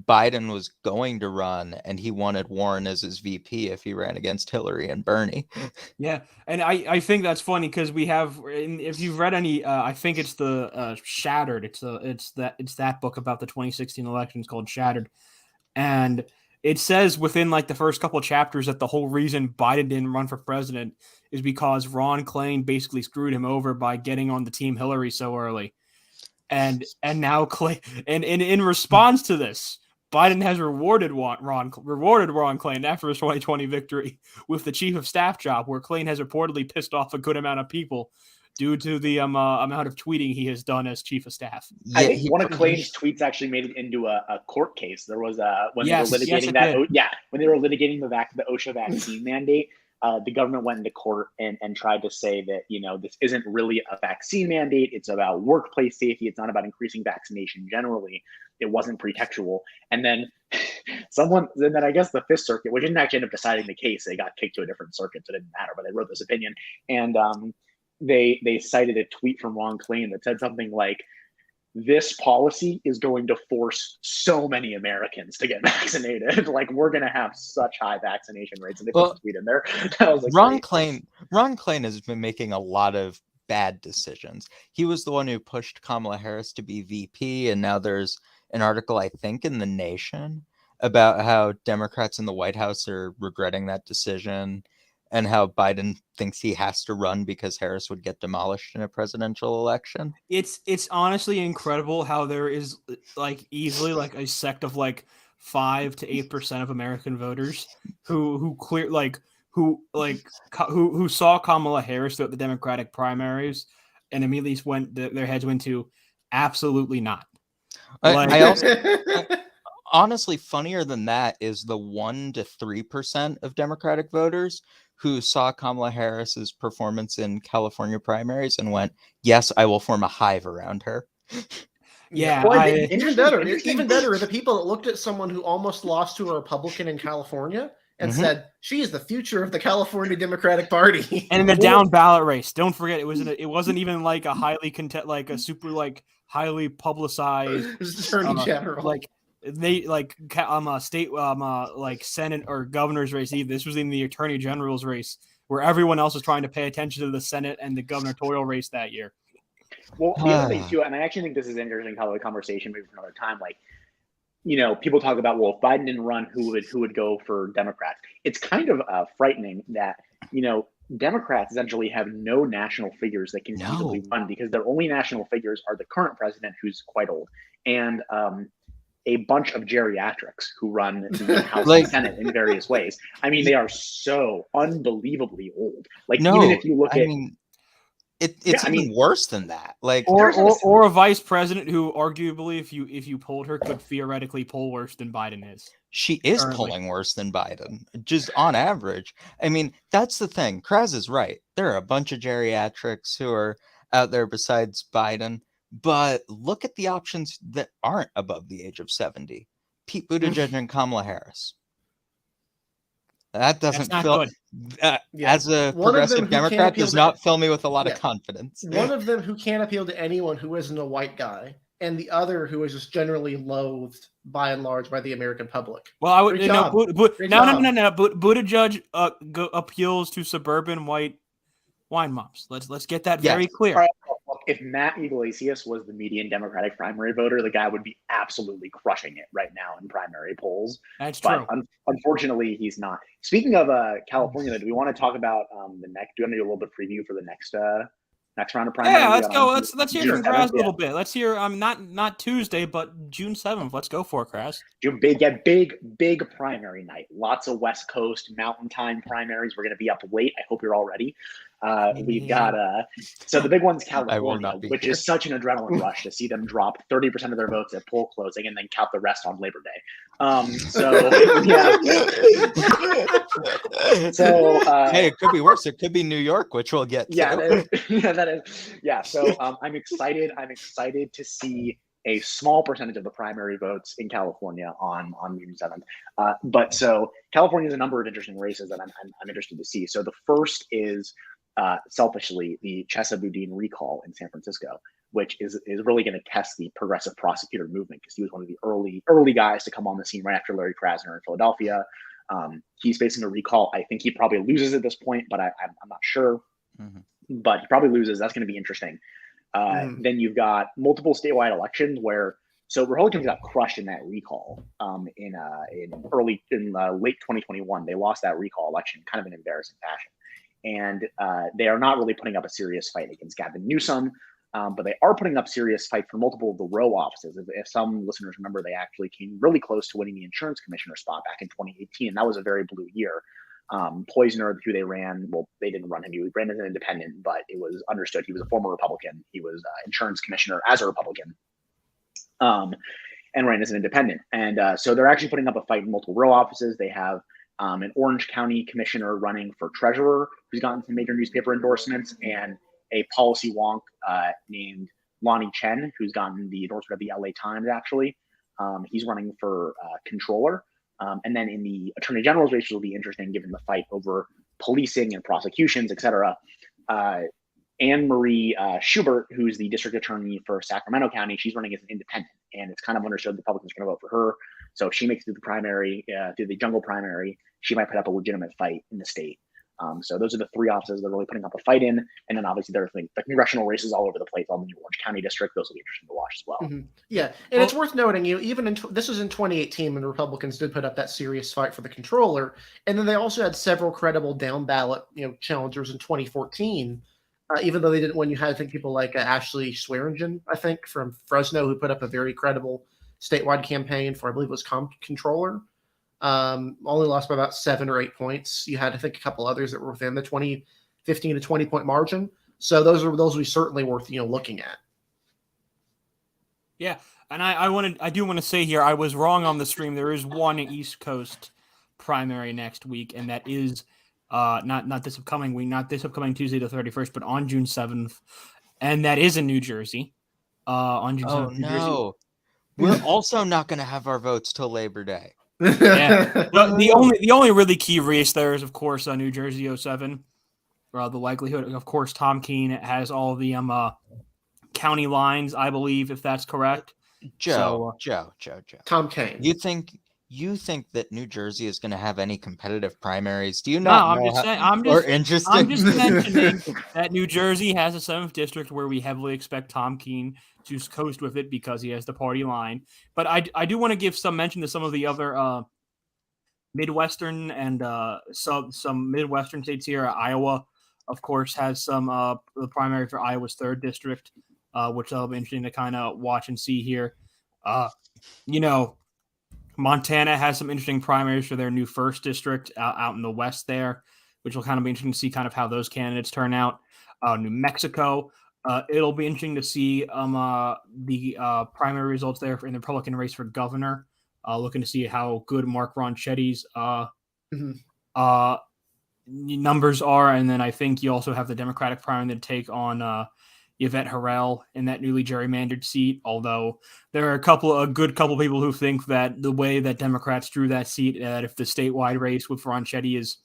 Biden was going to run and he wanted Warren as his VP if he ran against Hillary and Bernie. Yeah. And I think that's funny because we have, if you've read any, I think it's the Shattered. It's that book about the 2016 elections called Shattered. And it says within the first couple of chapters that the whole reason Biden didn't run for president is because Ron Klain basically screwed him over by getting on the team Hillary so early. And now Klain, and in response to this, Biden has rewarded Ron Klain after his 2020 victory with the chief of staff job, where Klain has reportedly pissed off a good amount of people due to the amount of tweeting he has done as chief of staff. I think one of Klain's tweets actually made it into a court case. There was when they were litigating when they were litigating the OSHA vaccine mandate. The government went into court and tried to say that, this isn't really a vaccine mandate. It's about workplace safety. It's not about increasing vaccination generally. It wasn't pretextual. And then I guess the Fifth Circuit, which didn't actually end up deciding the case, they got kicked to a different circuit, so it didn't matter, but they wrote this opinion. And they cited a tweet from Ron Klain that said something like, this policy is going to force so many Americans to get vaccinated. We're going to have such high vaccination rates. And they put the tweet in there. I was Ron Klain has been making a lot of bad decisions. He was the one who pushed Kamala Harris to be VP. And now there's an article, I think, in The Nation about how Democrats in the White House are regretting that decision and how Biden thinks he has to run because Harris would get demolished in a presidential election. It's honestly incredible how there is easily a sect of 5 to 8% of American voters who saw Kamala Harris throughout the Democratic primaries and immediately their heads went to absolutely not. I also honestly, funnier than that is the 1 to 3% of Democratic voters who saw Kamala Harris's performance in California primaries and went, yes, I will form a hive around her. Yeah. Even better are the people that looked at someone who almost lost to a Republican in California and said, she is the future of the California Democratic Party. And in the down ballot race, don't forget, it wasn't even a highly a super highly publicized it was attorney general. They state Senate or governor's race either. This was in the attorney general's race where everyone else was trying to pay attention to the Senate and the gubernatorial race that year. Well, the other thing too, and I actually think this is an interesting kind of conversation maybe for another time. People talk about, well, if Biden didn't run, who would go for Democrats? It's kind of frightening that Democrats essentially have no national figures that can easily run because their only national figures are the current president, who's quite old, and a bunch of geriatrics who run the House and Senate in various ways. I mean, they are so unbelievably old. Even if you look at it's even worse than that. Or a vice president who arguably, if you polled her, could theoretically poll worse than Biden is. She is Currently. polling worse than Biden, just on average. I mean, that's the thing. Kraz is right. There are a bunch of geriatrics who are out there besides Biden, but look at the options that aren't above the age of 70. Pete Buttigieg and Kamala Harris. That doesn't not fill, good. as a One of them progressive who can't Democrat, appeal does to- not fill me with a lot Yeah. of confidence. One of them who can't appeal to anyone who isn't a white guy, and the other who is just generally loathed by and large by the American public. Well, I would Great no, job. Great no. job. Buttigieg appeals to suburban white wine moms. Let's get that very clear. All right, look, if Matt Iglesias was the median Democratic primary voter, the guy would be absolutely crushing it right now in primary polls. That's But true. unfortunately, he's not. Speaking of California, do we want to talk about the next? Do you want to do a little bit of preview for the next round of primary? Yeah, let's go. Let's hear June from Kraz 7th, a little bit. Let's hear not Tuesday, but June 7th. Let's go for it, Kraz. Big primary night. Lots of West Coast Mountain Time primaries. We're going to be up late. I hope you're all ready. We've got so the big one's California, which is such an adrenaline rush to see them drop 30% of their votes at poll closing and then count the rest on Labor Day. So yeah. So hey, it could be worse. It could be New York, which we'll get to. That is. Yeah. So I'm excited. I'm excited to see a small percentage of the primary votes in California on June 7th. But so California has a number of interesting races that I'm interested to see. So the first is selfishly the Chesa Boudin recall in San Francisco, which is really going to test the progressive prosecutor movement because he was one of the early guys to come on the scene right after Larry Krasner in Philadelphia. He's facing a recall. I think he probably loses at this point, but I'm not sure. Mm-hmm. But he probably loses. That's going to be interesting. Then you've got multiple statewide elections where Republicans got crushed in that recall in late 2021. They lost that recall election kind of in embarrassing fashion. And they are not really putting up a serious fight against Gavin Newsom, but they are putting up serious fight for multiple of the row offices. If some listeners remember, they actually came really close to winning the insurance commissioner spot back in 2018. And that was a very blue year. Poizner, who they ran, well, they didn't run him. He ran as an independent, but it was understood he was a former Republican. He was insurance commissioner as a Republican and ran as an independent. And so they're actually putting up a fight in multiple row offices. They have an Orange County commissioner running for treasurer who's gotten some major newspaper endorsements, and a policy wonk named Lonnie Chen, who's gotten the endorsement of the LA Times, actually. He's running for controller. And then in the attorney general's race, which will be interesting given the fight over policing and prosecutions, et cetera. Anne Marie Schubert, who's the district attorney for Sacramento County, she's running as an independent, and it's kind of understood the Republicans are going to vote for her. So if she makes it through the primary, through the jungle primary, she might put up a legitimate fight in the state. So those are the three offices they're really putting up a fight in. And then obviously there's the congressional races all over the place on the New Orange County district. Those will be interesting to watch as well. Mm-hmm. Yeah. And it's worth noting, even this was in 2018 when the Republicans did put up that serious fight for the controller. And then they also had several credible down ballot, challengers in 2014. Even though they didn't win, you had, I think, people like Ashley Swearingen, I think, from Fresno, who put up a very credible statewide campaign for, I believe it was controller. Only lost by about 7 or 8 points. You had, I think, a couple others that were within the 15 to 20 point margin. So those will be certainly worth looking at. Yeah, and I do want to say here, I was wrong on the stream. There is one East Coast primary next week, and that is not this upcoming week, not this upcoming Tuesday the 31st, but on June 7th, and that is in New Jersey. On June 7th. No, we're also not going to have our votes till Labor Day. Yeah. Well, the only really key race there is, of course, New Jersey 07. The likelihood, of course, Tom Keene has all the county lines, I believe, if that's correct. Joe. Tom Keene. You think that New Jersey is going to have any competitive primaries? Do you not? No, I'm just mentioning that New Jersey has a 7th district where we heavily expect Tom Keene to coast with it because he has the party line. But I do want to give some mention to some of the other Midwestern and some Midwestern states here. Iowa, of course, has some the primary for Iowa's 3rd district, which will be interesting to kind of watch and see here. Montana has some interesting primaries for their new 1st district out in the west there, which will kind of be interesting to see kind of how those candidates turn out. New Mexico, it'll be interesting to see the primary results there in the Republican race for governor. looking to see how good Mark Ronchetti's Mhm. numbers are. And then I think you also have the Democratic primary to take on Yvette Harrell in that newly gerrymandered seat, although there are a good couple people who think that the way that Democrats drew that seat, that if the statewide race with Ronchetti is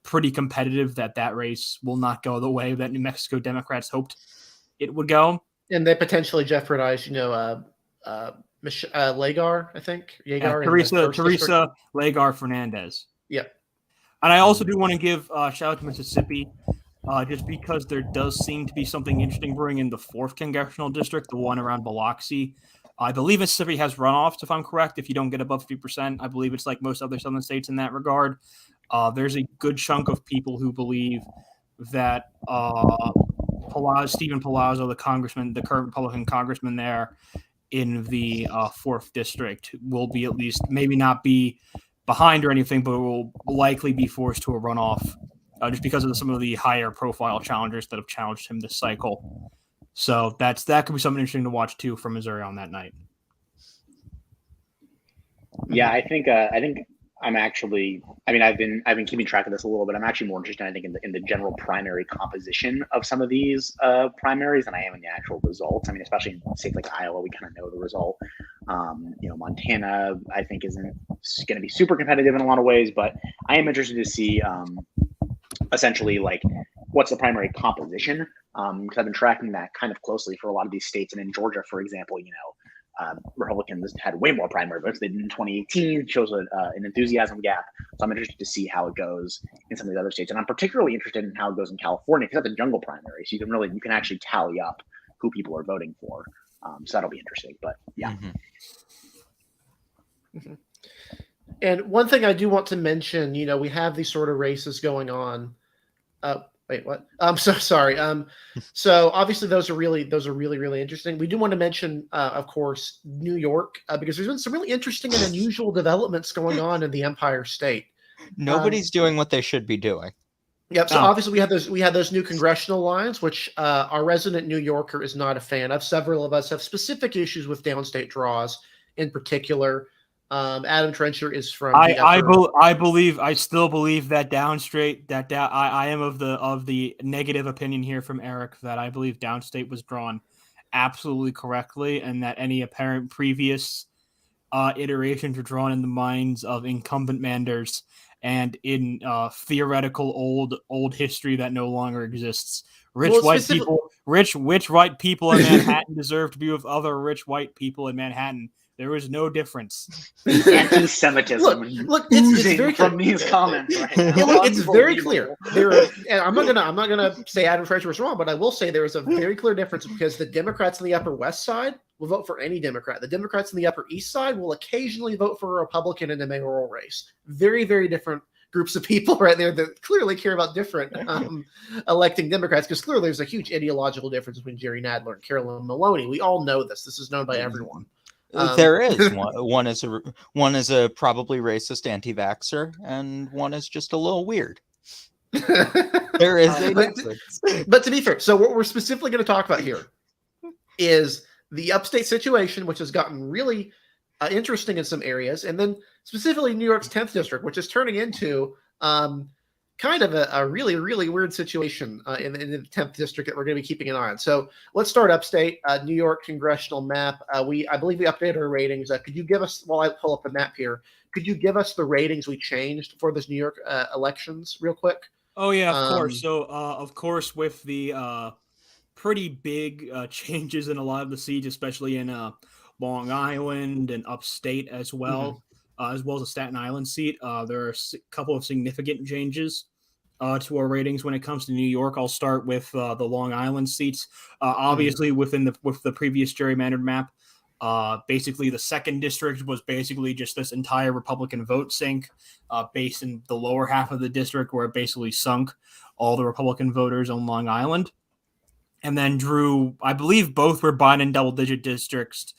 pretty competitive, that race will not go the way that New Mexico Democrats hoped it would go. And they potentially jeopardize, Lagar, I think. Yeagar in the first district. Teresa Lagar Fernandez. Yeah. And I also do want to give shout out to Mississippi, just because there does seem to be something interesting brewing in the 4th Congressional District, the one around Biloxi. I believe Mississippi has runoffs, if I'm correct, if you don't get above 50%. I believe it's like most other southern states in that regard. There's a good chunk of people who believe that Stephen Palazzo, the current Republican congressman there in the 4th District, will be at least, maybe not be behind or anything, but will likely be forced to a runoff just because of some of the higher profile challengers that have challenged him this cycle. So that could be something interesting to watch too from Missouri on that night. Yeah, I think I'm actually. I mean, I've been keeping track of this a little bit. I'm actually more interested, I think, in the general primary composition of some of these primaries than I am in the actual results. I mean, especially in states like Iowa, we kind of know the result. Montana, I think, isn't going to be super competitive in a lot of ways, but I am interested to see essentially like what's the primary composition, because I've been tracking that kind of closely for a lot of these states. And in Georgia, for example, Republicans had way more primary votes than in 2018, shows an enthusiasm gap. So I'm interested to see how it goes in some of these other states. And I'm particularly interested in how it goes in California, because that's a jungle primary. So you can actually tally up who people are voting for. So that'll be interesting. But yeah. Mm-hmm. Mm-hmm. And one thing I do want to mention, we have these sort of races going on. Wait, what? I'm so sorry. So obviously those are really, really interesting. We do want to mention, of course, New York, because there's been some really interesting and unusual developments going on in the Empire State. Nobody's doing what they should be doing. Yep. So obviously we have those new congressional lines, which our resident New Yorker is not a fan of. Several of us have specific issues with downstate draws in particular. Adam Trencher is from. I still believe that downstate. I am of the negative opinion here from Eric that I believe downstate was drawn absolutely correctly, and that any apparent previous iterations were drawn in the minds of incumbent manders and in theoretical old history that no longer exists. Rich white people in Manhattan deserve to be with other rich white people in Manhattan. There was no difference. Anti-Semitism. Look, it's very from these comments right now. It's very clear. And I'm not gonna say Adam Trencher was wrong, but I will say there is a very clear difference, because the Democrats on the Upper West Side will vote for any Democrat. The Democrats on the Upper East Side will occasionally vote for a Republican in the mayoral race. Very, very different groups of people right there that clearly care about different electing Democrats, because clearly there's a huge ideological difference between Jerry Nadler and Carolyn Maloney. We all know this. This is known by everyone. There is one is a probably racist anti-vaxxer, and one is just a little weird. There is but to be fair, so what we're specifically going to talk about here is the upstate situation, which has gotten really interesting in some areas, and then specifically New York's 10th district, which is turning into kind of a really, really weird situation in the 10th district that we're going to be keeping an eye on. So let's start upstate, New York congressional map. I believe we updated our ratings. Could you give us, while I pull up the map here, could you give us the ratings we changed for this New York elections real quick? Oh, yeah, of course. So, of course, with the pretty big changes in a lot of the seats, especially in Long Island and upstate as well. As well as the Staten Island seat. There are a couple of significant changes to our ratings when it comes to New York. I'll start with the Long Island seats. Obviously, with the previous gerrymandered map, basically the 2nd district was basically just this entire Republican vote sink, based in the lower half of the district, where it basically sunk all the Republican voters on Long Island, and then drew, I believe, both were Biden double-digit districts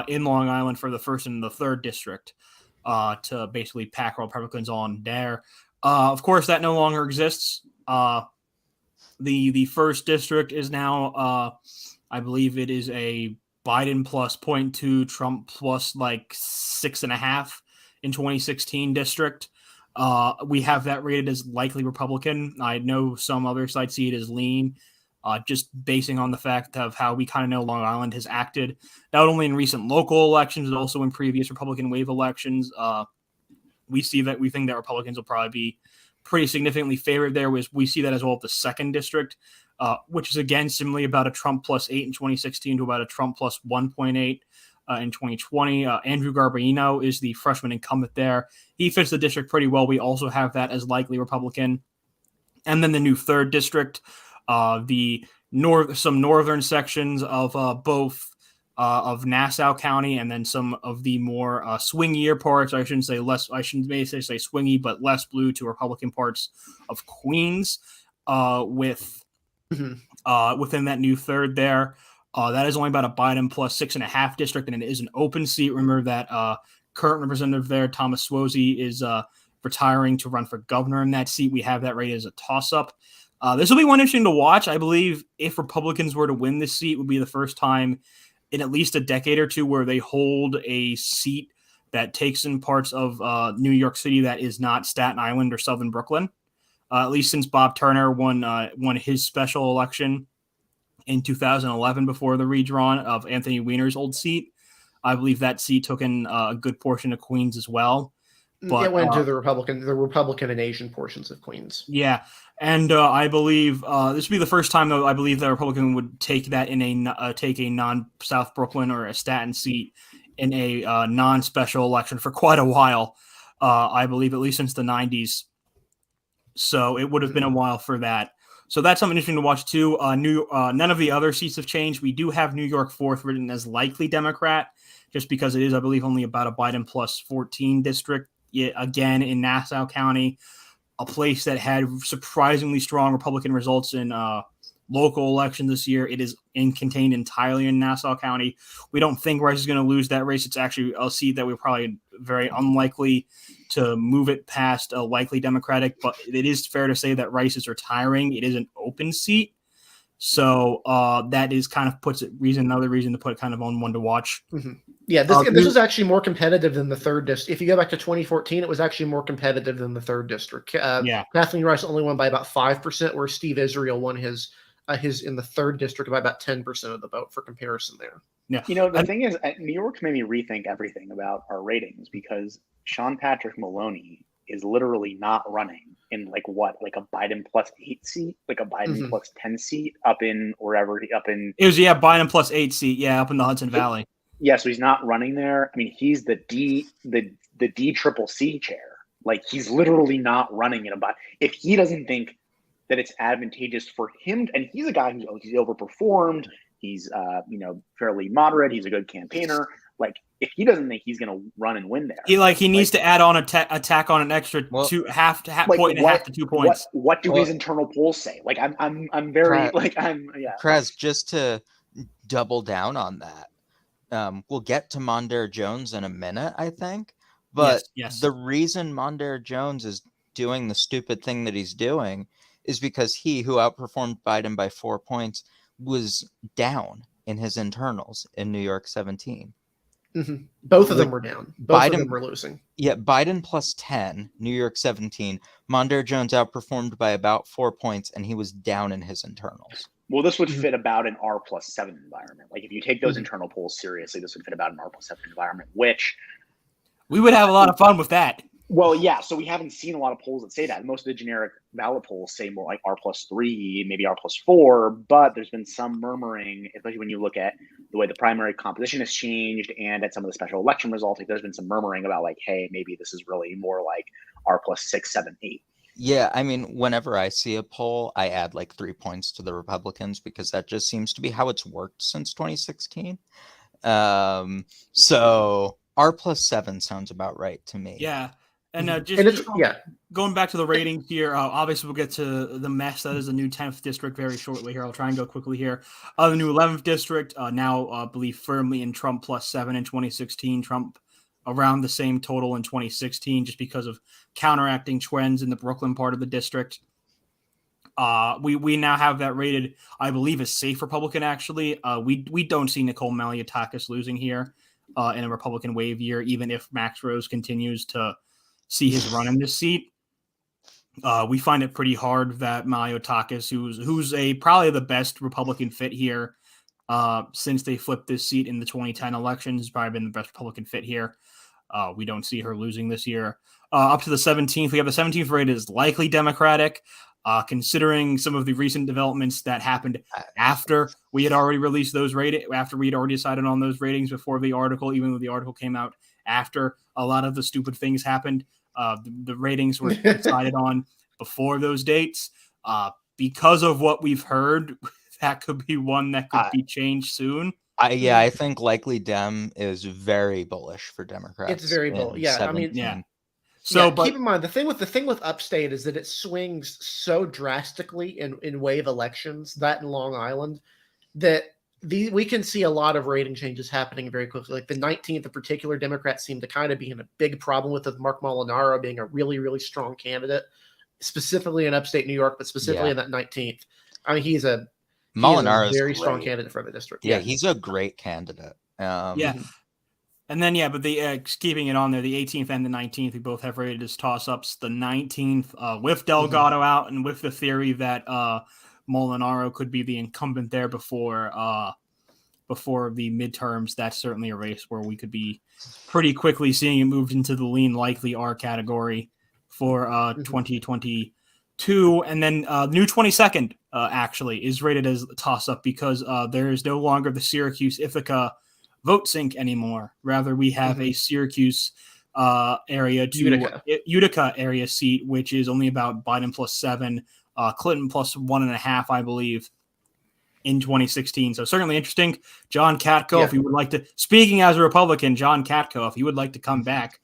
in Long Island for the 1st and the 3rd district. To basically pack Republicans on there. Of course, that no longer exists. The 1st district is now, I believe it is a Biden plus 0.2, Trump plus like 6.5 in 2016 district. We have that rated as likely Republican. I know some other sites see it as lean, just basing on the fact of how we kind of know Long Island has acted, not only in recent local elections, but also in previous Republican wave elections. We think that Republicans will probably be pretty significantly favored there. We see that as well at the 2nd district, which is again similarly about a Trump plus 8 in 2016 to about a Trump plus 1.8 in 2020. Andrew Garbarino is the freshman incumbent there. He fits the district pretty well. We also have that as likely Republican. And then the new 3rd district, some northern sections of both of Nassau County, and then some of the more swingier parts. I shouldn't say swingy, but less blue to Republican parts of Queens. Within that new 3rd there, that is only about a Biden plus 6.5 district, and it is an open seat. Remember that current representative there, Thomas Swozy, is retiring to run for governor in that seat. We have that rated as a toss-up. This will be one interesting to watch. I believe if Republicans were to win this seat, it would be the first time in at least a decade or two where they hold a seat that takes in parts of New York City that is not Staten Island or Southern Brooklyn. At least since Bob Turner won his special election in 2011 before the redrawn of Anthony Weiner's old seat. I believe that seat took in a good portion of Queens as well. But, it went to the Republican and Asian portions of Queens. Yeah, and I believe this would be the first time, though, I believe the Republican would take that in take a non-South Brooklyn or a Staten seat in a non-special election for quite a while. I believe at least since the 90s. So it would have been a while for that. So that's something interesting to watch too. None of the other seats have changed. We do have New York 4th written as likely Democrat, just because it is, I believe, only about a Biden plus 14 district. Again, in Nassau County, a place that had surprisingly strong Republican results in local elections this year. It is contained entirely in Nassau County. We don't think Rice is going to lose that race. It's actually a seat that we're probably very unlikely to move it past a likely Democratic, but it is fair to say that Rice is retiring. It is an open seat. So that is kind of another reason to put it kind of on one to watch. Mm-hmm. Yeah, this is actually more competitive than the 3rd district. If you go back to 2014, it was actually more competitive than the 3rd district. Kathleen Rice only won by about 5%, where Steve Israel won his in the 3rd district by about 10% of the vote, for comparison there. Yeah, the thing is, New York made me rethink everything about our ratings, because Sean Patrick Maloney is literally not running in like a Biden plus 8 seat, like a Biden plus 10 seat up in Biden plus 8 seat, up in the Hudson Valley. Yeah, so he's not running there. I mean, he's the DCCC chair. Like, he's literally not running in a Biden. If he doesn't think that it's advantageous for him, and he's a guy he's overperformed, he's fairly moderate, he's a good campaigner. Like, if he doesn't think he's going to run and win there, he needs to add on attack on an extra point and a half to 2 points. What do his internal polls say? Like, I'm very Kraz, just to double down on that. We'll get to Mondaire Jones in a minute, I think. But yes. The reason Mondaire Jones is doing the stupid thing that he's doing is because he, who outperformed Biden by 4 points, was down in his internals in New York 17. Mm-hmm. Both of them were down. Both of them were losing. Yeah, Biden plus 10, New York 17. Mondaire Jones outperformed by about 4 points, and he was down in his internals. Well, this would fit about an R plus 7 environment. Like, if you take those internal polls seriously, this would fit about an R plus 7 environment, which we would have a lot of fun with that. Well, yeah. So we haven't seen a lot of polls that say that. Most of the generic ballot polls say more like R plus 3, maybe R plus 4, but there's been some murmuring, especially when you look at the way the primary composition has changed and at some of the special election results. Like, there's been some murmuring about like, hey, maybe this is really more like R plus 6, 7, 8. Yeah, I mean, whenever I see a poll, I add like 3 points to the Republicans because that just seems to be how it's worked since 2016. So R plus 7 sounds about right to me. Yeah. And going back to the ratings here, obviously we'll get to the mess that is the new 10th district very shortly here. I'll try and go quickly here. The new 11th district, now I believe firmly in Trump plus 7 in 2016. Trump around the same total in 2016 just because of counteracting trends in the Brooklyn part of the district. We now have that rated, I believe, as safe Republican. Actually, we don't see Nicole Maliotakis losing here in a Republican wave year, even if Max Rose continues to see his run in this seat. We find it pretty hard that Maliotakis, who's probably the best Republican fit here since they flipped this seat in the 2010 elections, has probably been the best Republican fit here. We don't see her losing this year. Up to the 17th, we have the 17th rated as likely Democratic, considering some of the recent developments that happened after we had already released those ratings, after we had already decided on those ratings before the article, even though the article came out after a lot of the stupid things happened. The ratings were decided on before those dates. Because of what we've heard, that could be one that could be changed soon. I think likely Dem is very bullish for Democrats. It's very bullish. Yeah, 17. I mean, yeah. So, yeah, but keep in mind the thing with Upstate is that it swings so drastically in wave elections, that in Long Island, that we can see a lot of rating changes happening very quickly. Like the 19th in particular, Democrats seem to kind of be in a big problem with Mark Molinaro being a really, really strong candidate, specifically in upstate New York, but specifically in that 19th. I mean, he's a very strong candidate for the district. Yeah, he's a great candidate. Yeah. And then, but the keeping it on there, the 18th and the 19th, we both have rated as toss-ups. The 19th with Delgado out and with the theory that Molinaro could be the incumbent there before the midterms. That's certainly a race where we could be pretty quickly seeing it moved into the lean likely R category for 2022. And then new 22nd actually is rated as a toss-up because there is no longer the Syracuse Ithaca vote sync anymore. Rather, we have a Syracuse area to Utica area seat, which is only about Biden +7, Clinton +1.5, I believe, in 2016. So certainly interesting. John Katko, if you would like to, speaking as a Republican, John Katko, if you would like to come back,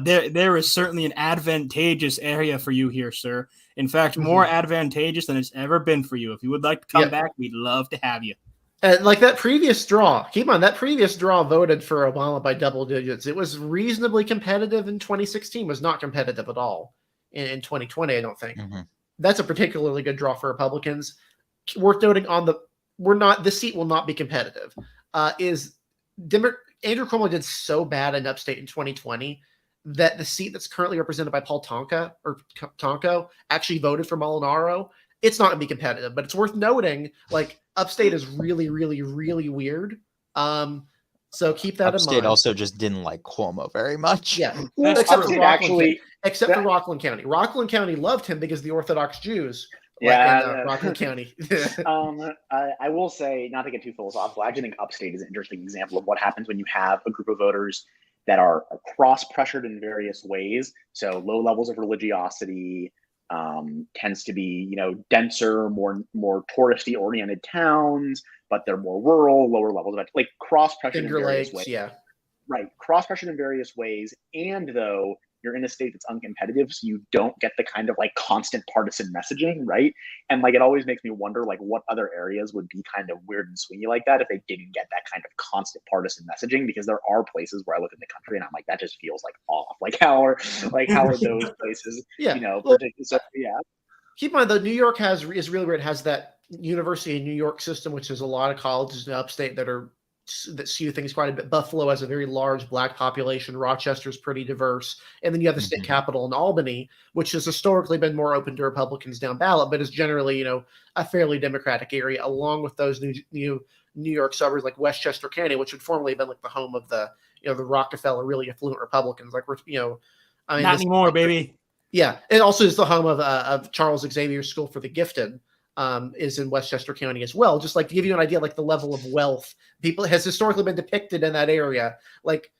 there is certainly an advantageous area for you here, sir. In fact, more advantageous than it's ever been for you. If you would like to come back, we'd love to have you. Like that previous draw, keep on, that previous draw voted for Obama by double digits. It was reasonably competitive in 2016, was not competitive at all in 2020, I don't think. That's a particularly good draw for Republicans. Worth noting this seat will not be competitive. Andrew Cuomo did so bad in upstate in 2020 that the seat that's currently represented by Paul Tonko actually voted for Molinaro. It's not going to be competitive, but it's worth noting, like, upstate is really, really, really weird. So keep that in mind. Upstate also just didn't like Cuomo very much. Yeah. Except for Rockland County. Rockland County loved him because the Orthodox Jews in Rockland County. I will say, not to get too philosophical, I actually think upstate is an interesting example of what happens when you have a group of voters that are cross-pressured in various ways. So low levels of religiosity, tends to be, denser, more touristy oriented towns, but they're more rural, lower levels of like cross-pressured in various ways. Yeah. Right. Cross-pressured in various ways. And though you're in a state that's uncompetitive, so you don't get the kind of like constant partisan messaging, right? And like it always makes me wonder like what other areas would be kind of weird and swingy like that if they didn't get that kind of constant partisan messaging, because there are places where I look in the country and I'm like, that just feels like off. Like how are those places? So, keep in mind though, New York is really weird. It has that University of New York system, which is a lot of colleges in upstate that skew things quite a bit. Buffalo has a very large Black population. Rochester's pretty diverse. And then you have the state capital in Albany, which has historically been more open to Republicans down ballot, but is generally, a fairly Democratic area, along with those New York suburbs like Westchester County, which would formerly have been like the home of the Rockefeller, really affluent Republicans. Like not anymore, baby. Yeah. It also is the home of Charles Xavier School for the Gifted. Is in Westchester County as well. Just like to give you an idea, like the level of wealth people has historically been depicted in that area. Like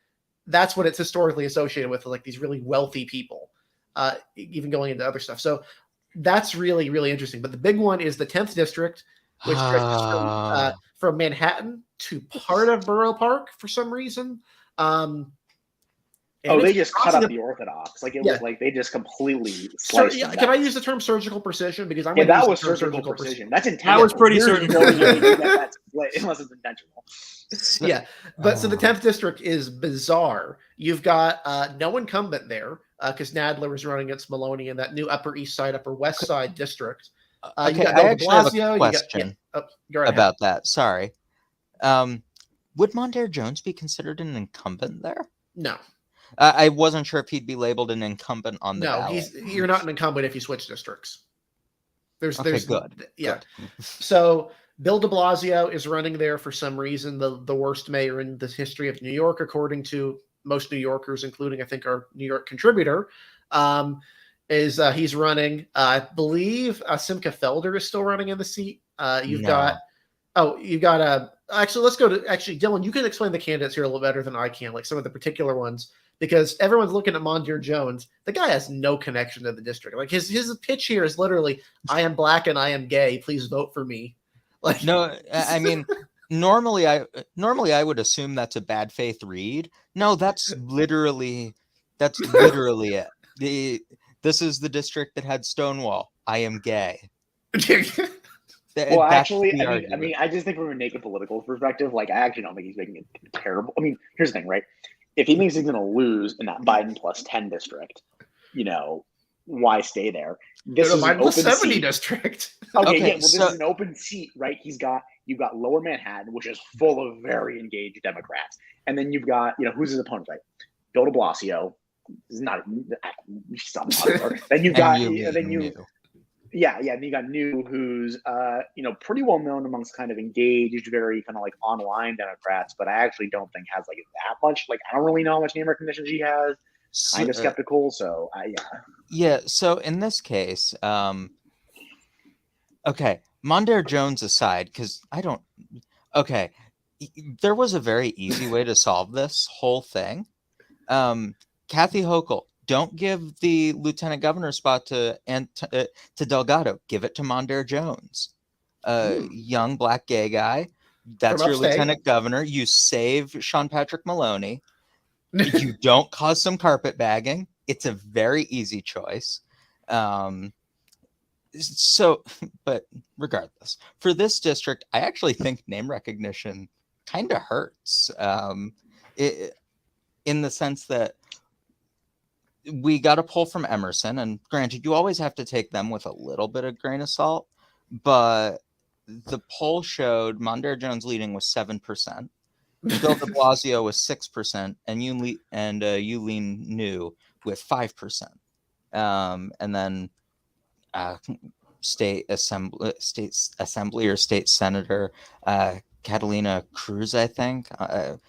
that's what it's historically associated with, like these really wealthy people, even going into other stuff. So that's really, really interesting. But the big one is the 10th district, which stretches from Manhattan to part of Borough Park for some reason. They just cut up the Orthodox. Like it was like they just completely sliced. Can I use the term surgical precision? Because that was surgical precision. That's intentional. That was pretty surgical. Unless it's intentional. Yeah, but so the 10th district is bizarre. You've got no incumbent there because Nadler was running against Maloney in that new Upper East Side, Upper West Side district. Okay, you got I Bill de actually have Blasio. a question Go right ahead. about that. Sorry. Would Mondaire Jones be considered an incumbent there? No, I wasn't sure if he'd be labeled an incumbent on the no, ballot. you're not an incumbent if you switch districts. There's Good. Yeah. Good. So Bill de Blasio is running there for some reason, the worst mayor in the history of New York, according to most New Yorkers, including I think our New York contributor. He's running. I believe Simca Felder is still running in the seat. You've got actually, let's go to Dylan. You can explain the candidates here a little better than I can, like some of the particular ones, because everyone's looking at Mondaire Jones. The guy has no connection to the district. Like his pitch here is literally, "I am black and I am gay. Please vote for me." Like, no, I mean, normally I would assume that's a bad faith read. No, that's literally it. This is the district that had Stonewall. I am gay. Well, actually, I just think from a naked political perspective, like I actually don't think he's making it terrible. I mean, here's the thing, right? If he thinks he's going to lose in that Biden plus 10 district, why stay there? This is an open 70 seat. District. Okay, this is an open seat, right? You've got Lower Manhattan, which is full of very engaged Democrats, and then you've got who's his opponent, right? Bill de Blasio is not. Then you've got and you got New, who's pretty well known amongst kind of engaged, very kind of like online Democrats, but I actually don't think has like that much. Like I don't really know how much name recognition she has. Kind of skeptical, so So in this case, okay, Mondaire Jones aside, because I don't. Okay, there was a very easy way to solve this whole thing. Kathy Hochul. Don't give the lieutenant governor spot to Delgado. Give it to Mondaire Jones, young black gay guy. That's your lieutenant governor. You save Sean Patrick Maloney. You don't cause some carpetbagging. It's a very easy choice. But regardless, for this district, I actually think name recognition kind of hurts. In the sense that we got a poll from Emerson, and granted, you always have to take them with a little bit of grain of salt, but the poll showed Mondaire Jones leading with 7%, Bill de Blasio with 6%, and Yulene New with 5%. And then state assembly or state senator Catalina Cruz, I think, at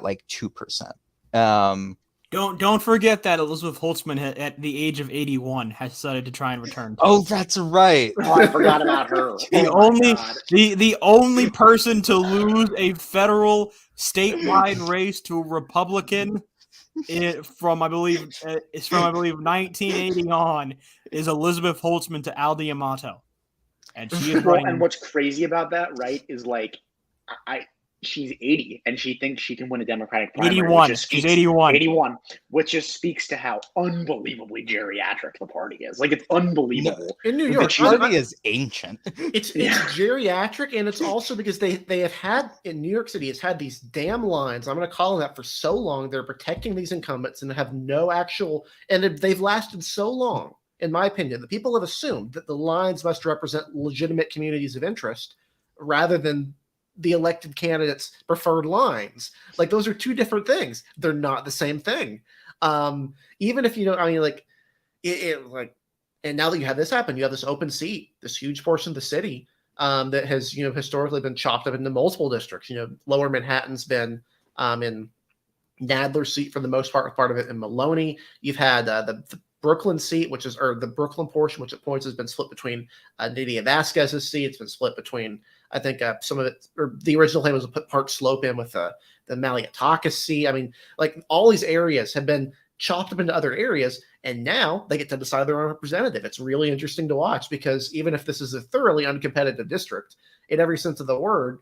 like 2%. Don't forget that Elizabeth Holtzman at the age of 81 has decided to try and return. Oh, that's right. Oh, I forgot about her. The only person to lose a federal statewide race to a Republican from I believe 1980 on is Elizabeth Holtzman to Al D'Amato, and she is running. And what's crazy about that, right, is like she's 80 and she thinks she can win a Democratic primary. 81. She's 81. 81, which just speaks to how unbelievably geriatric the party is. Like it's unbelievable. In New York, the party is ancient. It's geriatric, and it's also because they have had in New York City, it's had these damn lines. I'm going to call them that for so long. They're protecting these incumbents and have no actual, and they've lasted so long. In my opinion, the people have assumed that the lines must represent legitimate communities of interest rather than the elected candidates' preferred lines. Like those are two different things. They're not the same thing. Even if and now that you have this happen, you have this open seat, this huge portion of the city that has historically been chopped up into multiple districts. Lower Manhattan's been in Nadler's seat for the most part of it in Maloney. You've had the Brooklyn seat, the Brooklyn portion, which at points has been split between Nydia Vasquez's seat. It's been split between, I think, some of it, or the original plan was to put Park Slope in with the Maliatakis seat. I mean, like all these areas have been chopped up into other areas, and now they get to decide their own representative. It's really interesting to watch because even if this is a thoroughly uncompetitive district, in every sense of the word,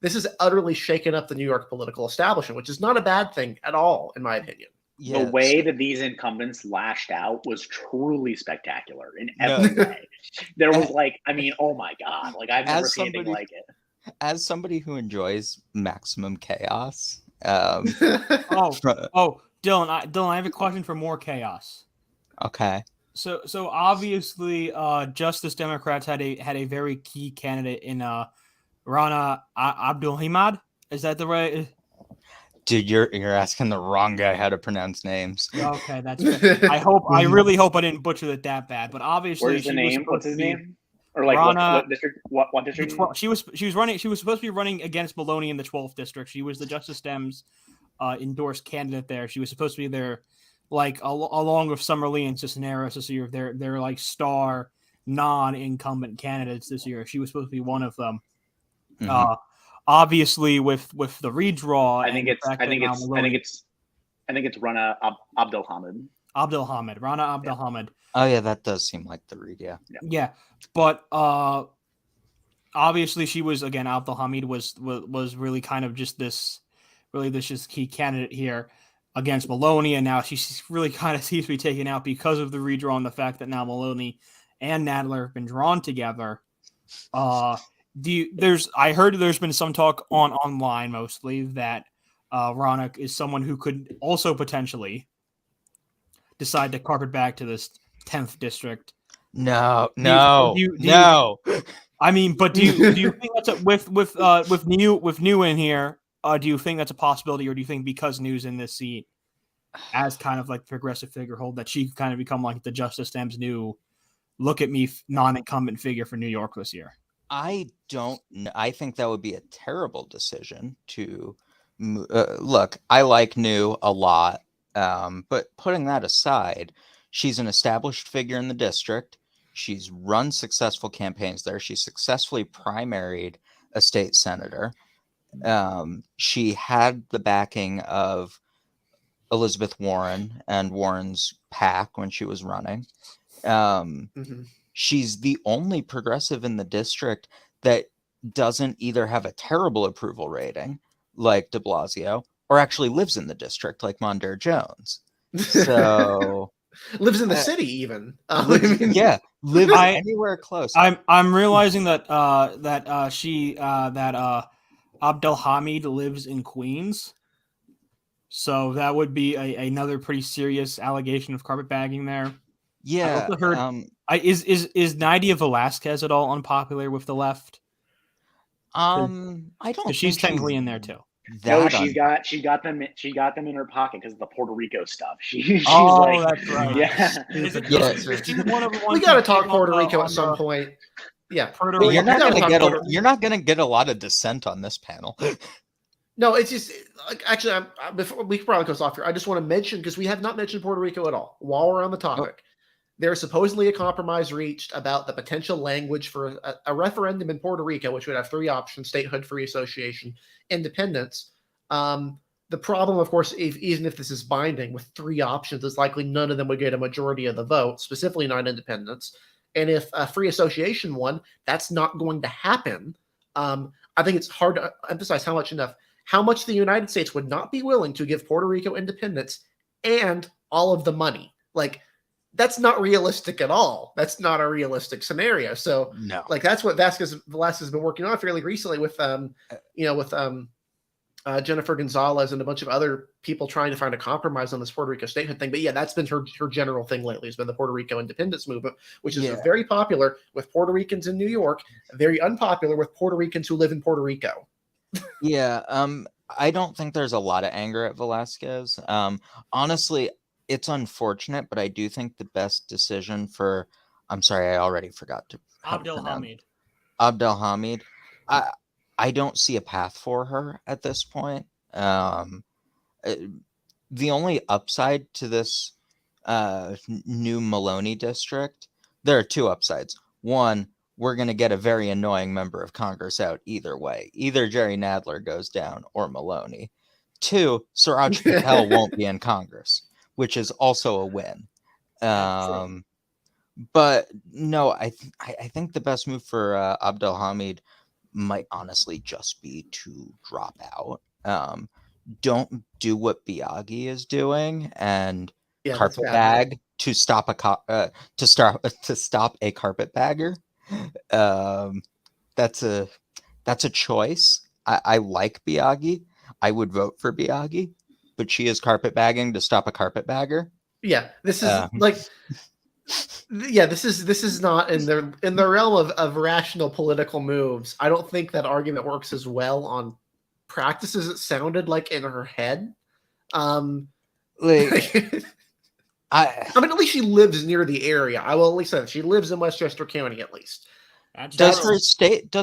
this has utterly shaken up the New York political establishment, which is not a bad thing at all, in my opinion. The way that these incumbents lashed out was truly spectacular in every way. There was oh my God, like I've never seen anything like it. As somebody who enjoys maximum chaos. Dylan, I have a question for more chaos. Okay. So obviously, Justice Democrats had a very key candidate in Rana Abdulhamid. Is that the right? Dude, you're asking the wrong guy how to pronounce names. Okay, that's fair. I really hope I didn't butcher it that bad. But obviously, Where's the name? What's his name? Or Rana, what district? What district? She was supposed to be running against Maloney in the 12th district. She was the Justice Dems endorsed candidate there. She was supposed to be there, like along with Summer Lee and Cisneros this year. They're like star non-incumbent candidates this year. She was supposed to be one of them. Mm-hmm. Obviously, with the redraw, I think it's Rana Abdulhamid. Rana Abdulhamid. Oh yeah, that does seem like the read. Yeah, but obviously she was again. Abdulhamid was really kind of just this key candidate here against Maloney, and now she's really kind of seems to be taken out because of the redraw and the fact that now Maloney and Nadler have been drawn together. I heard there's been some talk online mostly that Rana is someone who could also potentially decide to carpet back to this 10th district. No. I mean, but do you think that's with New in here? Do you think that's a possibility, or do you think because New's in this seat as kind of like progressive figurehead that she could kind of become like the Justice Dems' new look at me non-incumbent figure for New York this year? I don't know. I think that would be a terrible decision to look. I like New a lot, but putting that aside, she's an established figure in the district. She's run successful campaigns there. She successfully primaried a state senator. She had the backing of Elizabeth Warren and Warren's PAC when she was running. She's the only progressive in the district that doesn't either have a terrible approval rating like de Blasio or actually lives in the district like Mondaire Jones. So lives in the city even. Lives anywhere close. I'm realizing that Abdulhamid lives in Queens. So that would be another pretty serious allegation of carpetbagging there. Yeah. I also heard, is Nydia Velasquez at all unpopular with the left? I don't. She's technically in there too. No, she got them in her pocket because of the Puerto Rico stuff. She's that's right. Yeah. We got to talk Puerto Rico at some point. Yeah, Puerto Rico. You're not gonna get a lot of dissent on this panel. No, it's just actually. Before we probably goes off here, I just want to mention because we have not mentioned Puerto Rico at all. While we're on the topic, there's supposedly a compromise reached about the potential language for a referendum in Puerto Rico, which would have three options: statehood, free association, independence. The problem, of course, even if this is binding with three options, is likely none of them would get a majority of the vote, specifically non-independence. And if a free association won, that's not going to happen. I think it's hard to emphasize how much the United States would not be willing to give Puerto Rico independence and all of the money. Like, that's not realistic at all. That's not a realistic scenario. So, like, that's what Velasquez has been working on fairly recently with, Jennifer Gonzalez and a bunch of other people trying to find a compromise on this Puerto Rico statehood thing. But yeah, that's been her general thing lately. Has been the Puerto Rico independence movement, which is very popular with Puerto Ricans in New York, very unpopular with Puerto Ricans who live in Puerto Rico. Yeah. I don't think there's a lot of anger at Velasquez. Honestly, it's unfortunate, but I do think the best decision for, I'm sorry, I already forgot to. Abdulhamid. I don't see a path for her at this point. The only upside to this new Maloney district, there are two upsides. One, we're going to get a very annoying member of Congress out either way. Either Jerry Nadler goes down or Maloney. Two, Siraj Patel won't be in Congress, which is also a win. But no, I think the best move for Abdulhamid might honestly just be to drop out. Don't do what Biaggi is doing and carpetbag to stop a carpetbagger. That's a choice. I like Biaggi. I would vote for Biaggi, but she is carpetbagging to stop a carpetbagger. Yeah, this is Yeah, this is not in the realm of rational political moves. I don't think that argument works as well on practice as it sounded like in her head. Like, I mean, at least she lives near the area. I will at least say that she lives in Westchester County, at least. Does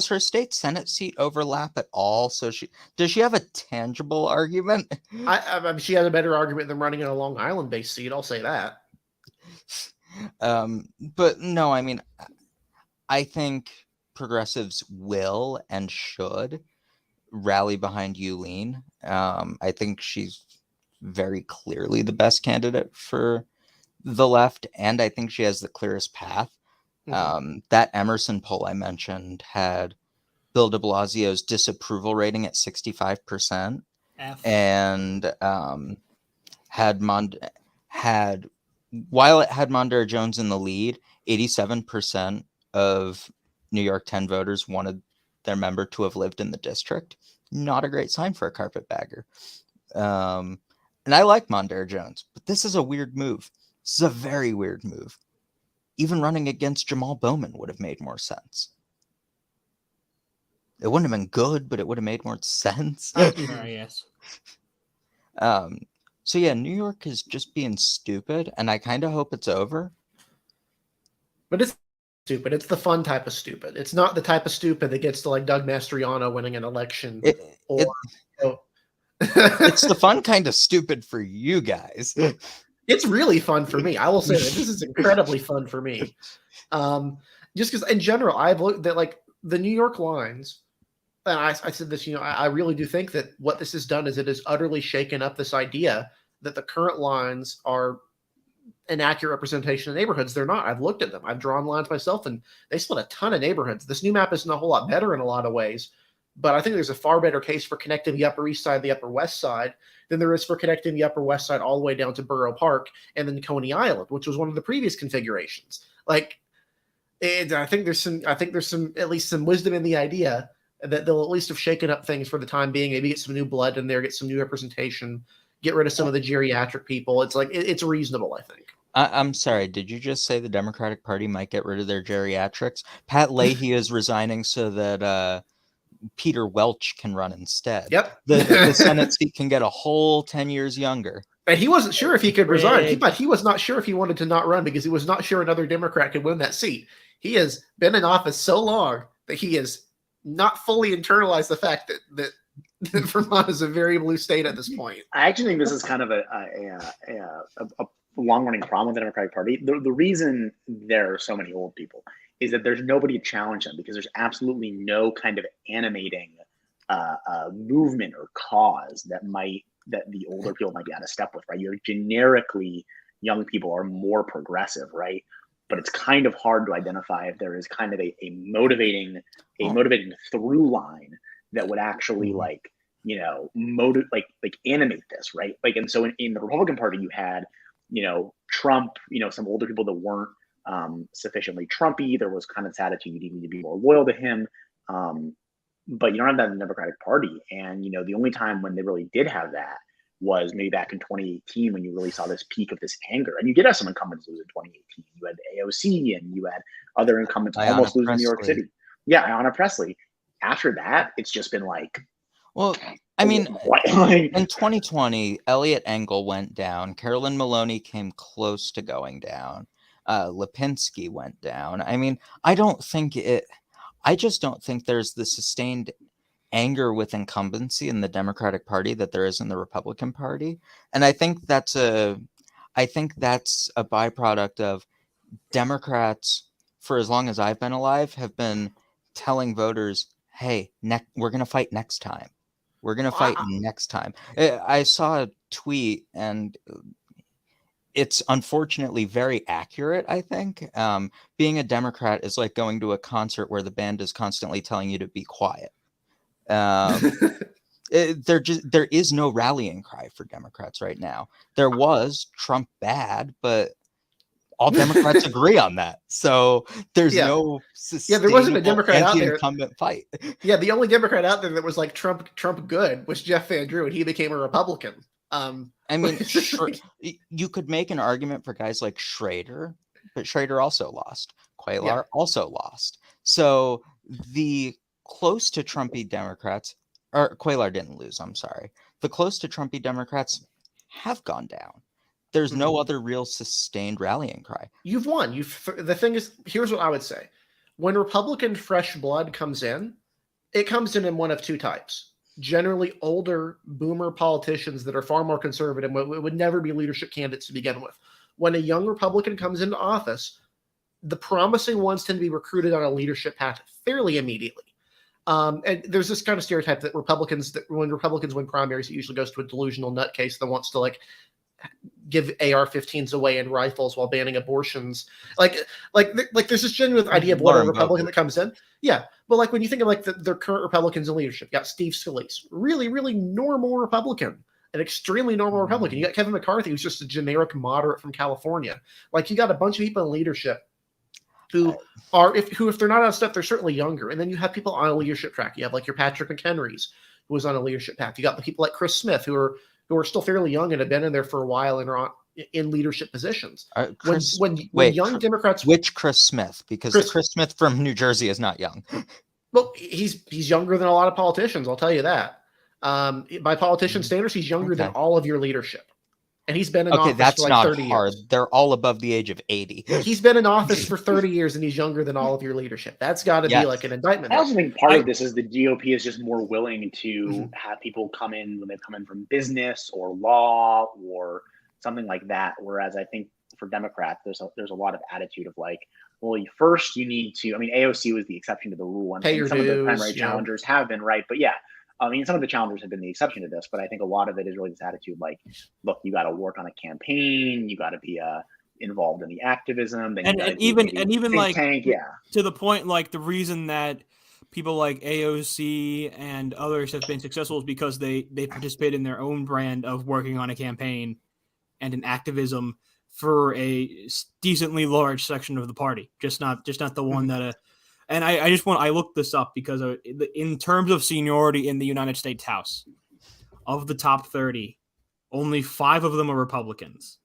her state Senate seat overlap at all? So does she have a tangible argument? I mean, she has a better argument than running in a Long Island-based seat. I'll say that. But no, I mean, I think progressives will and should rally behind Yulene. I think she's very clearly the best candidate for the left, and I think she has the clearest path. That Emerson poll I mentioned had Bill de Blasio's disapproval rating at 65%, and while it had Mondare Jones in the lead, 87% of New York 10 voters wanted their member to have lived in the district. Not a great sign for a carpetbagger. And I like Mondare Jones, but this is a weird move. This is a very weird move. Even running against Jamal Bowman would have made more sense. It wouldn't have been good, but it would have made more sense. Yes. So yeah, New York is just being stupid, and I kind of hope it's over. But it's stupid. It's the fun type of stupid. It's not the type of stupid that gets to like Doug Mastriano winning an election. It's the fun kind of stupid for you guys. It's really fun for me. I will say that this is incredibly fun for me. Just because in general, I've looked at like the New York lines, and I said this, I really do think that what this has done is it has utterly shaken up this idea that the current lines are an accurate representation of neighborhoods. They're not. I've looked at them. I've drawn lines myself, and they split a ton of neighborhoods. This new map isn't a whole lot better in a lot of ways, but I think there's a far better case for connecting the Upper East Side, the Upper West Side, than there is for connecting the Upper West Side all the way down to Borough Park and then Coney Island, which was one of the previous configurations. Like, and I think there's some at least some wisdom in the idea that they'll at least have shaken up things for the time being. Maybe get some new blood in there, get some new representation, get rid of some of the geriatric people. It's like it's reasonable, I think. I'm sorry. Did you just say the Democratic Party might get rid of their geriatrics? Pat Leahy is resigning so that Peter Welch can run instead. Yep. The Senate seat can get a whole 10 years younger. And he wasn't sure if he could resign. He was not sure if he wanted to not run because he was not sure another Democrat could win that seat. He has been in office so long that he has not fully internalized the fact that Vermont is a very blue state at this point. I actually think this is kind of a long-running problem with the Democratic Party. The reason there are so many old people is that there's nobody to challenge them because there's absolutely no kind of animating movement or cause that the older people might be out of step with, right? You're generically, young people are more progressive, right? But it's kind of hard to identify if there is kind of a motivating through line that would actually animate this, right? Like, and so in the Republican Party, you had, Trump, some older people that weren't sufficiently Trumpy. There was kind of this attitude you need to be more loyal to him. But you don't have that in the Democratic Party. And, the only time when they really did have that was maybe back in 2018 when you really saw this peak of this anger. And you did have some incumbents lose in 2018. You had AOC and you had other incumbents almost lose in New York City. Yeah, Ayanna Pressley. After that, it's just been like... Well, I mean, in 2020, Elliot Engel went down. Carolyn Maloney came close to going down. Lipinski went down. I mean, I just don't think there's the sustained anger with incumbency in the Democratic Party that there is in the Republican Party. And I think that's a byproduct of Democrats, for as long as I've been alive, have been telling voters, hey, we're going to fight next time. We're going to fight next time. I saw a tweet, and it's unfortunately very accurate, I think. Being a Democrat is like going to a concert where the band is constantly telling you to be quiet. There is no rallying cry for Democrats right now. There was Trump bad, but all Democrats agree on that. So there's no there wasn't a Democrat out there incumbent fight. Yeah, the only Democrat out there that was like Trump good was Jeff Van Drew, and he became a Republican. I mean, you could make an argument for guys like Schrader, but Schrader also lost. Cuellar also lost. So the close to Trumpy Democrats, or Cuellar didn't lose, I'm sorry. The close to Trumpy Democrats have gone down. There's no other real sustained rallying cry. You've won. The thing is, here's what I would say. When Republican fresh blood comes in, it comes in one of two types. Generally older boomer politicians that are far more conservative, would never be leadership candidates to begin with. When a young Republican comes into office, the promising ones tend to be recruited on a leadership path fairly immediately. And there's this kind of stereotype that when Republicans win primaries, it usually goes to a delusional nutcase that wants to like give AR-15s away and rifles while banning abortions. Like there's this genuine idea of what a Republican that comes in. Yeah. But like when you think of like the current Republicans in leadership, you got Steve Scalise, really, really normal Republican, an extremely normal Republican. You got Kevin McCarthy, who's just a generic moderate from California. Like you got a bunch of people in leadership who if they're not on stuff, they're certainly younger. And then you have people on a leadership track. You have like your Patrick McHenrys, who was on a leadership path. You got the people like Chris Smith, who are still fairly young and have been in there for a while and are in leadership positions. When young Democrats, which Chris Smith? Because Chris Smith from New Jersey is not young. Well, he's younger than a lot of politicians. I'll tell you that. By politician standards, he's younger than all of your leadership. And he's been in office for like 30 years. They're all above the age of 80. He's been in office for 30 years and he's younger than all of your leadership. That's got to be like an indictment. I also think part of this is the GOP is just more willing to have people come in when they've come in from business or law or something like that. Whereas I think for Democrats, there's a lot of attitude of like, well, first you need to, I mean, AOC was the exception to the rule. And some of the primary challengers have been, right? But yeah, I mean, some of the challengers have been the exception to this, but I think a lot of it is really this attitude like, look, you got to work on a campaign, you got to be involved in the activism, then and even like tank, to the point like the reason that people like AOC and others have been successful is because they participate in their own brand of working on a campaign and an activism for a decently large section of the party, just not the one that and I looked this up because in terms of seniority in the United States House, of the top 30, only 5 of them are Republicans.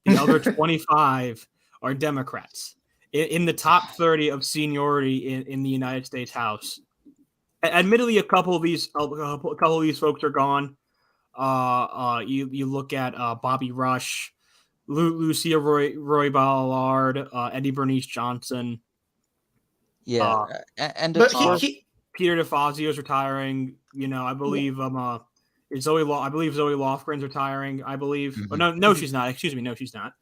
The other 25 are Democrats. In the top 30 of seniority in the United States House, admittedly, a couple of these folks are gone. You look at Bobby Rush, Lucia Roy Ballard, Eddie Bernice Johnson. Yeah, Peter DeFazio is retiring. You know, I believe Zoe Lofgren's retiring. I believe. Mm-hmm. Oh, no, she's not. Excuse me, no, she's not.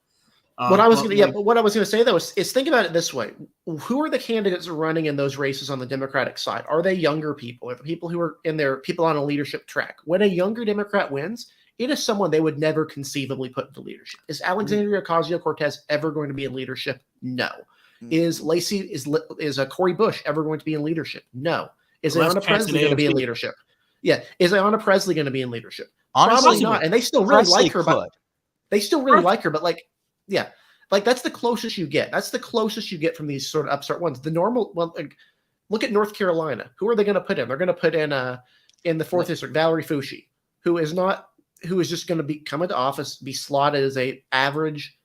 What I was going to say though is think about it this way: who are the candidates running in those races on the Democratic side? Are they younger people? Are the people who are in there people on a leadership track? When a younger Democrat wins, it is someone they would never conceivably put into leadership. Is Alexandria Ocasio-Cortez ever going to be in leadership? No. Is Cori Bush ever going to be in leadership? No. Is Ayanna Pressley going to be in leadership? Yeah. Is Ayanna Pressley going to be in leadership? Honestly, probably not. And they still really like her, but that's the closest you get. That's the closest you get from these sort of upstart ones. The normal, look at North Carolina. Who are they going to put in? They're going to put in the 4th district, Valerie Foushee, who is just going to come into office, be slotted as a average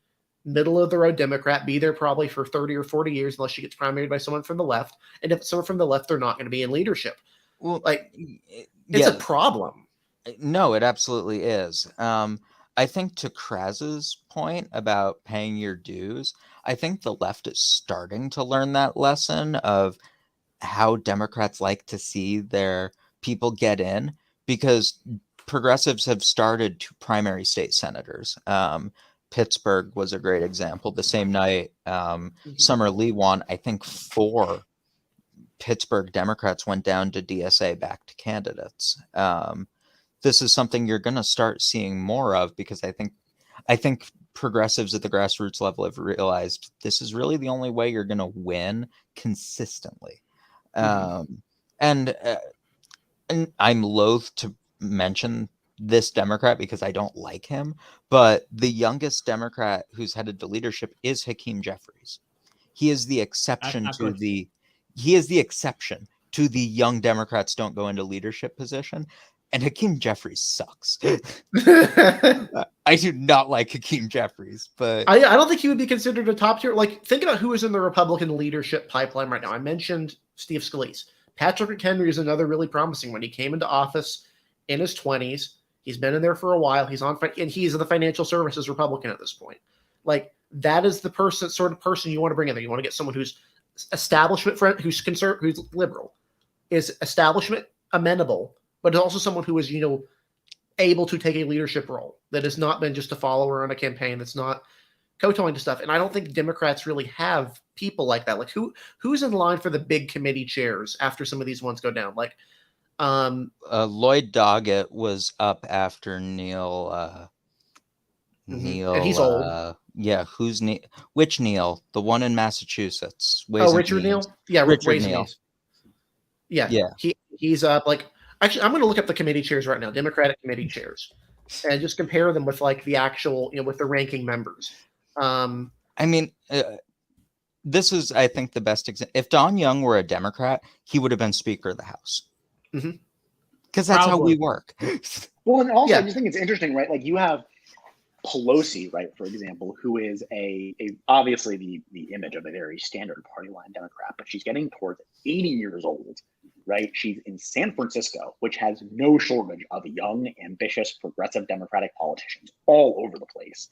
middle of the road Democrat, be there probably for 30 or 40 years unless she gets primaried by someone from the left. And if it's someone from the left, they're not going to be in leadership. Well, it's a problem. No, it absolutely is. I think to Kraz's point about paying your dues, I think the left is starting to learn that lesson of how Democrats like to see their people get in, because progressives have started to primary state senators. Pittsburgh was a great example. The same night Summer Lee won, I think 4 Pittsburgh Democrats went down to DSA-backed candidates. This is something you're going to start seeing more of, because I think progressives at the grassroots level have realized this is really the only way you're going to win consistently. And I'm loath to mention this Democrat because I don't like him, but the youngest Democrat who's headed to leadership is Hakeem Jeffries. He is the exception to the young Democrats don't go into leadership position. And Hakeem Jeffries sucks. I do not like Hakeem Jeffries, but I don't think he would be considered a top tier. Like, think about who is in the Republican leadership pipeline right now. I mentioned Steve Scalise. Patrick McHenry is another really promising one. He came into office in his 20s. He's been in there for a while. And he's the financial services Republican at this point. Like, that is the sort of person you want to bring in there. You want to get someone who's establishment friend, who's liberal, is establishment amenable, but also someone who is, able to take a leadership role, that has not been just a follower on a campaign, that's not kowtowing to stuff. And I don't think Democrats really have people like that. Like, who's in line for the big committee chairs after some of these ones go down? Like, Lloyd Doggett was up after Neil. Neil, and he's old. Yeah, who's Neil? Which Neil? The one in Massachusetts. Richard Neil. Yeah, Richard Neil. Yeah. He's up. Like, actually, I'm going to look up the committee chairs right now, Democratic committee chairs, and just compare them with like the actual, with the ranking members. I mean, this is, I think, the best example. If Don Young were a Democrat, he would have been Speaker of the House. Because that's how we work. Well, and also, I just think it's interesting, right? Like, you have Pelosi, right, for example, who is a obviously the image of a very standard party line Democrat, but she's getting towards 80 years old, right? She's in San Francisco, which has no shortage of young, ambitious, progressive Democratic politicians all over the place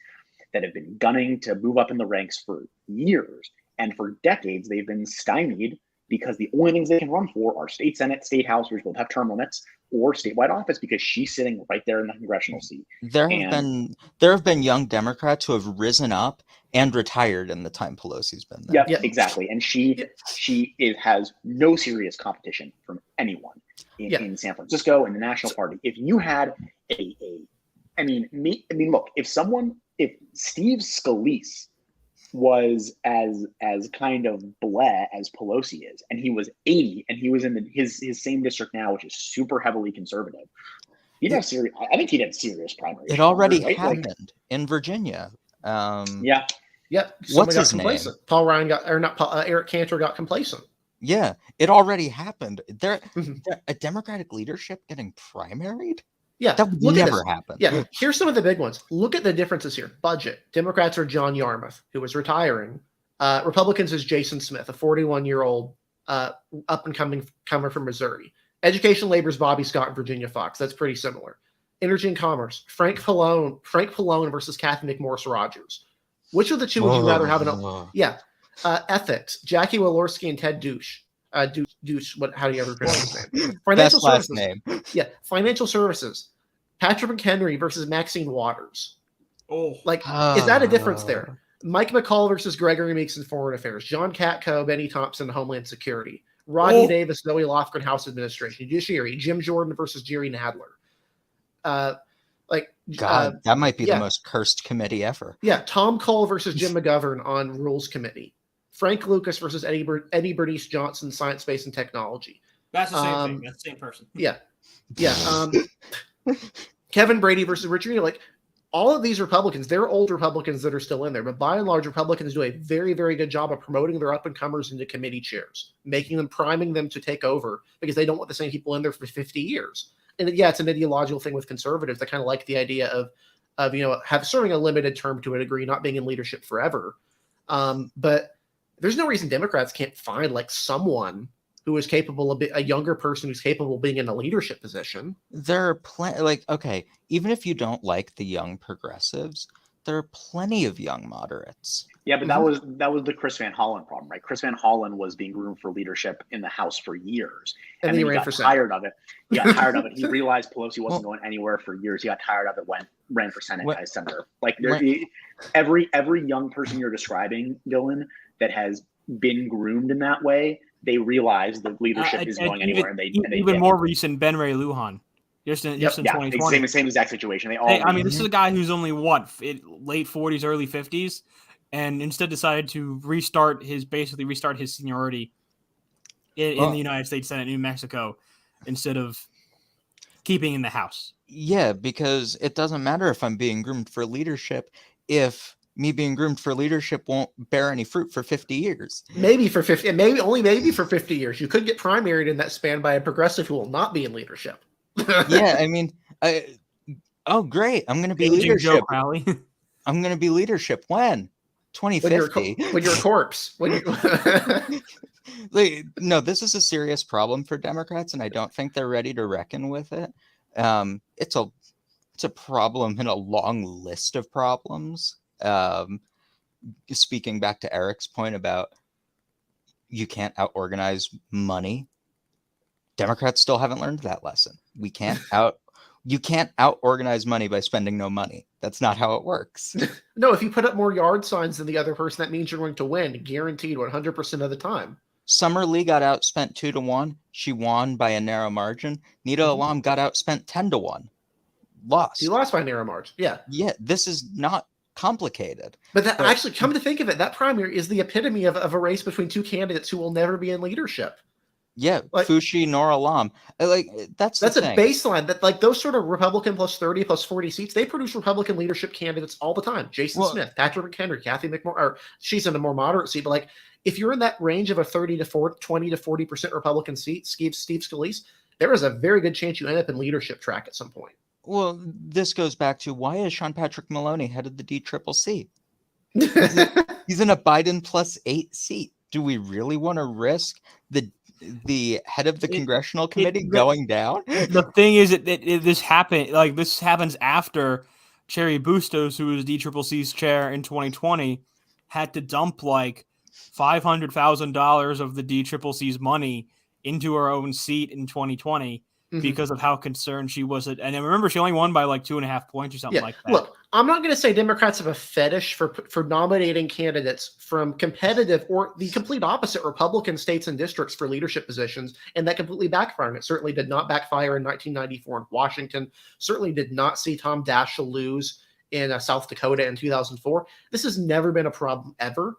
that have been gunning to move up in the ranks for years. And for decades, they've been stymied because the only things they can run for are state Senate, state House, which both have term limits, or statewide office, because she's sitting right there in the congressional seat. There have been young Democrats who have risen up and retired in the time Pelosi's been there. Yeah, exactly. And she has no serious competition from anyone in San Francisco in the National Party. If you had look, if Steve Scalise was as kind of bleh as Pelosi is, and he was 80, and he was in his same district now, which is super heavily conservative, he'd have serious. I think he'd have serious primaries. It already happened in Virginia. What's his name? Paul Ryan Eric Cantor got complacent. Yeah, it already happened. A Democratic leadership getting primaried. Yeah, that would never happen. Yeah, here's some of the big ones. Look at the differences here. Budget. Democrats are John Yarmouth, who was retiring. Republicans is Jason Smith, a 41-year-old up-and-comer from Missouri. Education, labor is Bobby Scott and Virginia Fox. That's pretty similar. Energy and commerce. Frank Pallone versus Kathy McMorris Rogers. Which of the two would you rather have? Ethics. Jackie Walorski and Ted Douche. Douche, how do you ever pronounce his name? Financial Best services. Last name. Yeah, financial services. Patrick McHenry versus Maxine Waters. Is that a difference there? Mike McCall versus Gregory Meeks in Foreign Affairs. John Katko, Benny Thompson, Homeland Security. Rodney Davis, Zoe Lofgren, House Administration. Judiciary. Jim Jordan versus Jerry Nadler. That might be the most cursed committee ever. Yeah, Tom Cole versus Jim McGovern on Rules Committee. Frank Lucas versus Eddie Bernice Johnson, Science, Space, and Technology. That's the same thing. That's the same person. Yeah. Kevin Brady versus Richard Neal. Like, all of these Republicans, they're old Republicans that are still in there, but by and large, Republicans do a very, very good job of promoting their up-and-comers into committee chairs, priming them to take over, because they don't want the same people in there for 50 years. And it's an ideological thing with conservatives that kind of like the idea of serving a limited term to a degree, not being in leadership forever. But there's no reason Democrats can't find like someone who is capable of a younger person who's capable of being in a leadership position. There are plenty. Even if you don't like the young progressives, there are plenty of young moderates. Yeah, but that was the Chris Van Hollen problem, right? Chris Van Hollen was being groomed for leadership in the House for years, and then he got tired of it. He got tired of it. He realized Pelosi wasn't going anywhere for years. He got tired of it. Ran for Senate as senator. Every young person you're describing, Dylan, that has been groomed in that way, they realize the leadership isn't going anywhere, and they more recent Ben Ray Lujan. Just in 2020. Same exact situation. This is a guy who's only late 40s, early 50s, and instead decided to restart his seniority in the United States Senate, New Mexico, instead of keeping in the House. Yeah, because it doesn't matter if I'm being groomed for leadership if me being groomed for leadership won't bear any fruit for 50 years. Maybe for 50 years. You could get primaried in that span by a progressive who will not be in leadership. Yeah, I mean, oh great, I'm going to be Aging Joe leadership. Crowley. I'm going to be leadership when 2050. When you're a corpse. When you Like, no, this is a serious problem for Democrats, and I don't think they're ready to reckon with it. It's a problem in a long list of problems. Speaking back to Eric's point about you can't out-organize money, Democrats still haven't learned that lesson. You can't out-organize money by spending no money. That's not how it works. No, if you put up more yard signs than the other person, that means you're going to win, guaranteed 100% of the time. Summer Lee got outspent 2-1. She won by a narrow margin. Nita Alam got outspent 10-1. Lost. He lost by a narrow margin. Yeah. Yeah, this is not complicated. But actually, come to think of it, that primary is the epitome of a race between two candidates who will never be in leadership. Yeah, Like, Fushi nor Alam. Like that's a thing. baseline that, like, those sort of Republican plus 30 plus 40 seats, they produce Republican leadership candidates all the time. Jason Smith, Patrick McHenry, Kathy McMorris, or she's in a more moderate seat, but like if you're in that range of a 20 to 40% Republican seat, Steve Scalise, there is a very good chance you end up in leadership track at some point. Well, this goes back to why is Sean Patrick Maloney head of the DCCC? He's in a Biden +8 seat. Do we really want to risk the head of the Congressional Committee going down? The thing is, this happens after Cherry Bustos, who was DCCC's chair in 2020, had to dump like $500,000 of the DCCC's money into her own seat in 2020 because of how concerned she was. And I remember she only won by like 2.5 points or something like that. Look, I'm not going to say Democrats have a fetish for nominating candidates from competitive or the complete opposite Republican states and districts for leadership positions, and that completely backfired. It certainly did not backfire in 1994 in Washington. Certainly did not see Tom Daschle lose in South Dakota in 2004. This has never been a problem ever.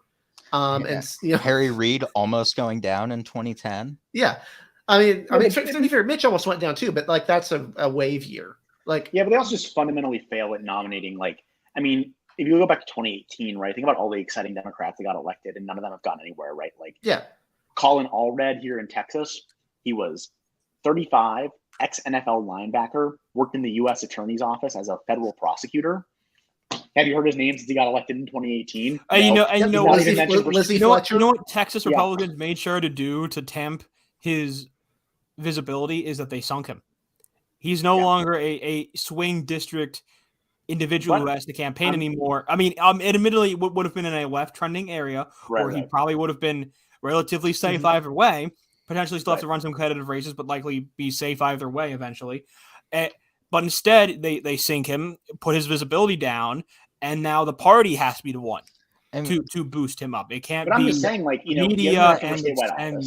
And Harry Reid almost going down in 2010. Yeah. I mean, to be fair, Mitch almost went down too, but like that's a wave year. Like, yeah, but they also just fundamentally fail at nominating. Like, I mean, if you go back to 2018, right? Think about all the exciting Democrats that got elected, and none of them have gotten anywhere, right? Like, yeah, Colin Allred here in Texas, he was 35, ex-NFL linebacker, worked in the U.S. Attorney's Office as a federal prosecutor. Have you heard his name since he got elected in 2018? You know what Texas Yeah. Republicans made sure to do to tempt his visibility is that they sunk him. He's no longer a swing district individual who has to campaign anymore. I mean, admittedly, it would have been in a left trending area where he probably would have been relatively safe either way. Potentially still have to run some competitive races, but likely be safe either way eventually. But instead, they sink him, put his visibility down, and now the party has to be the one to boost him up. It can't be. But I'm just saying, like, media and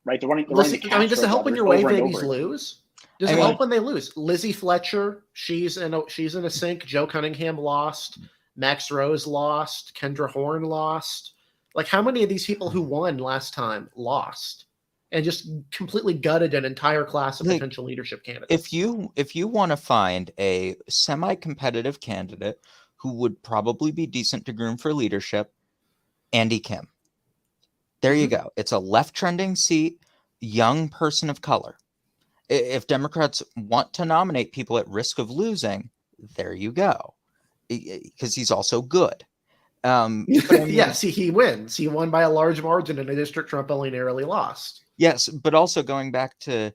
right. They're running. Does it help when your wave babies lose? Does it help when they lose? Lizzie Fletcher, she's in a sink. Joe Cunningham lost. Max Rose lost. Kendra Horn lost. Like, how many of these people who won last time lost and just completely gutted an entire class of potential leadership candidates? If you want to find a semi-competitive candidate who would probably be decent to groom for leadership, Andy Kim. There you go. It's a left-trending seat, young person of color. If Democrats want to nominate people at risk of losing, there you go. Because he's also good. Yes, he wins. He won by a large margin in a district Trump only narrowly lost. Yes, but also going back to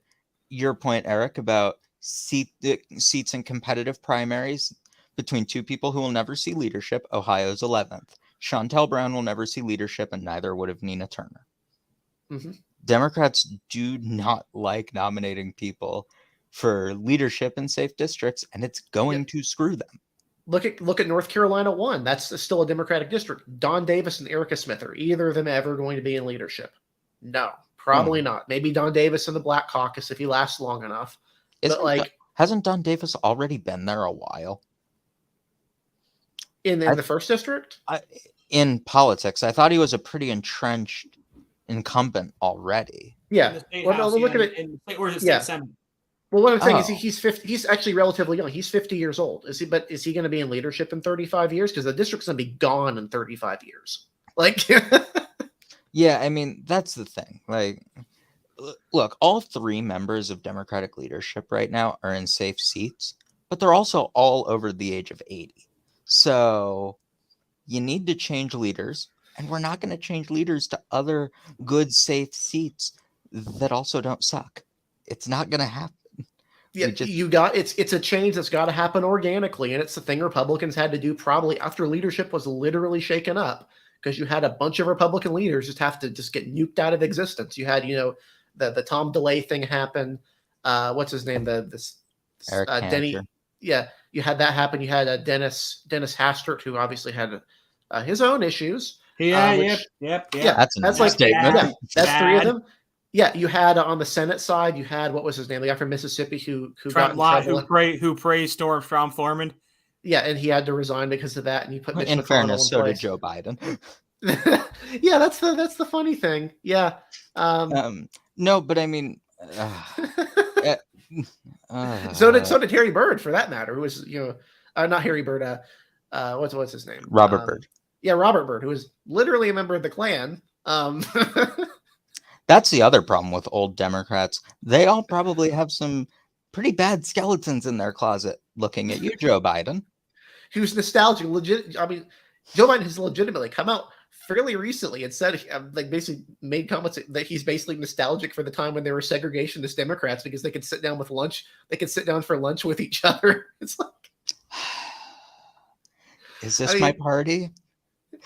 your point, Eric, about seats in competitive primaries between two people who will never see leadership, Ohio's 11th. Shontel Brown will never see leadership, and neither would have Nina Turner. Democrats do not like nominating people for leadership in safe districts, and it's going to screw them. Look at North Carolina 1. That's still a Democratic district. Don Davis and Erica Smith, are either of them ever going to be in leadership? No, probably not. Maybe Don Davis in the Black Caucus if he lasts long enough. Hasn't Don Davis already been there a while? In the first district? In politics, I thought he was a pretty entrenched incumbent already. Yeah. Look at it. Or is it state senate? Well, what I'm saying is he's 50. He's actually relatively young. He's 50 years old. Is he going to be in leadership in 35 years? Because the district's going to be gone in 35 years. Like, yeah, I mean, that's the thing. Like, look, all 3 members of Democratic leadership right now are in safe seats, but they're also all over the age of 80. So you need to change leaders, and we're not going to change leaders to other good, safe seats that also don't suck. It's not going to happen. Yeah, it's a change that's got to happen organically, and it's the thing Republicans had to do probably after leadership was literally shaken up, because you had a bunch of Republican leaders just have to just get nuked out of existence. You had, the Tom DeLay thing happen. What's his name? Eric Denny. Cantor. Yeah, you had that happen. You had Dennis Hastert, who obviously had his own issues. Yep. That's an like statement. Yeah, that's 3 of them. Yeah, you had on the Senate side, you had what was his name, the guy from Mississippi who got in trouble. Who praised Strom Thurmond. Yeah, and he had to resign because of that, and you put Mitch In McConnell fairness, so place. did Joe Biden. Yeah, that's the funny thing. Yeah. No, but I mean, so did Harry Byrd, for that matter, who was not Harry Byrd. What's his name? Robert Byrd. Yeah, Robert Byrd, who was literally a member of the Klan. That's the other problem with old Democrats. They all probably have some pretty bad skeletons in their closet looking at you, Joe Biden. Who's nostalgic. I mean, Joe Biden has legitimately come out fairly recently and said, basically made comments that he's basically nostalgic for the time when they were segregationist Democrats because they could sit down with lunch. They could sit down for lunch with each other. It's like, is this my party?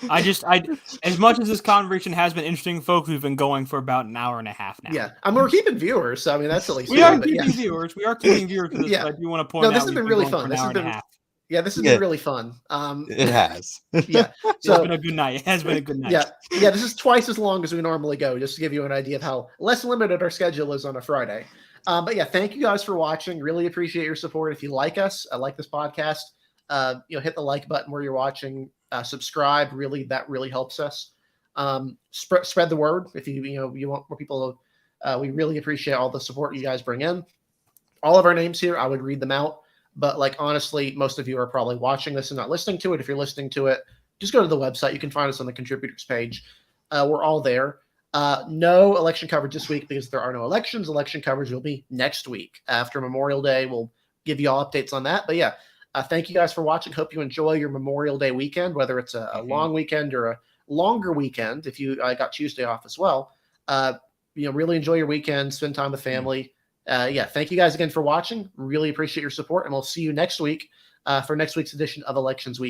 As much as this conversation has been interesting, folks, we've been going for about an hour and a half now. Yeah, I mean, we're keeping viewers, so I mean that's at least we are keeping viewers. We are keeping viewers. Yeah, I do want to point out. This has been really fun. This has been this has been really fun. It has. Yeah, so it's been a good night. It has been a good night. Yeah. This is twice as long as we normally go, just to give you an idea of how less limited our schedule is on a Friday. But yeah, thank you guys for watching. Really appreciate your support. If you like us, like this podcast, hit the like button where you're watching. Subscribe. That really helps us. Spread the word if you want more people. We really appreciate all the support you guys bring in. All of our names here, I would read them out. But honestly, most of you are probably watching this and not listening to it. If you're listening to it, just go to the website. You can find us on the contributors page. We're all there. No election coverage this week because there are no elections. Election coverage will be next week after Memorial Day. We'll give you all updates on that. But yeah, thank you guys for watching. Hope you enjoy your Memorial Day weekend, whether it's a long weekend or a longer weekend. If you got Tuesday off as well, really enjoy your weekend. Spend time with family. Thank you guys again for watching. Really appreciate your support, and we'll see you next week for next week's edition of Elections Week.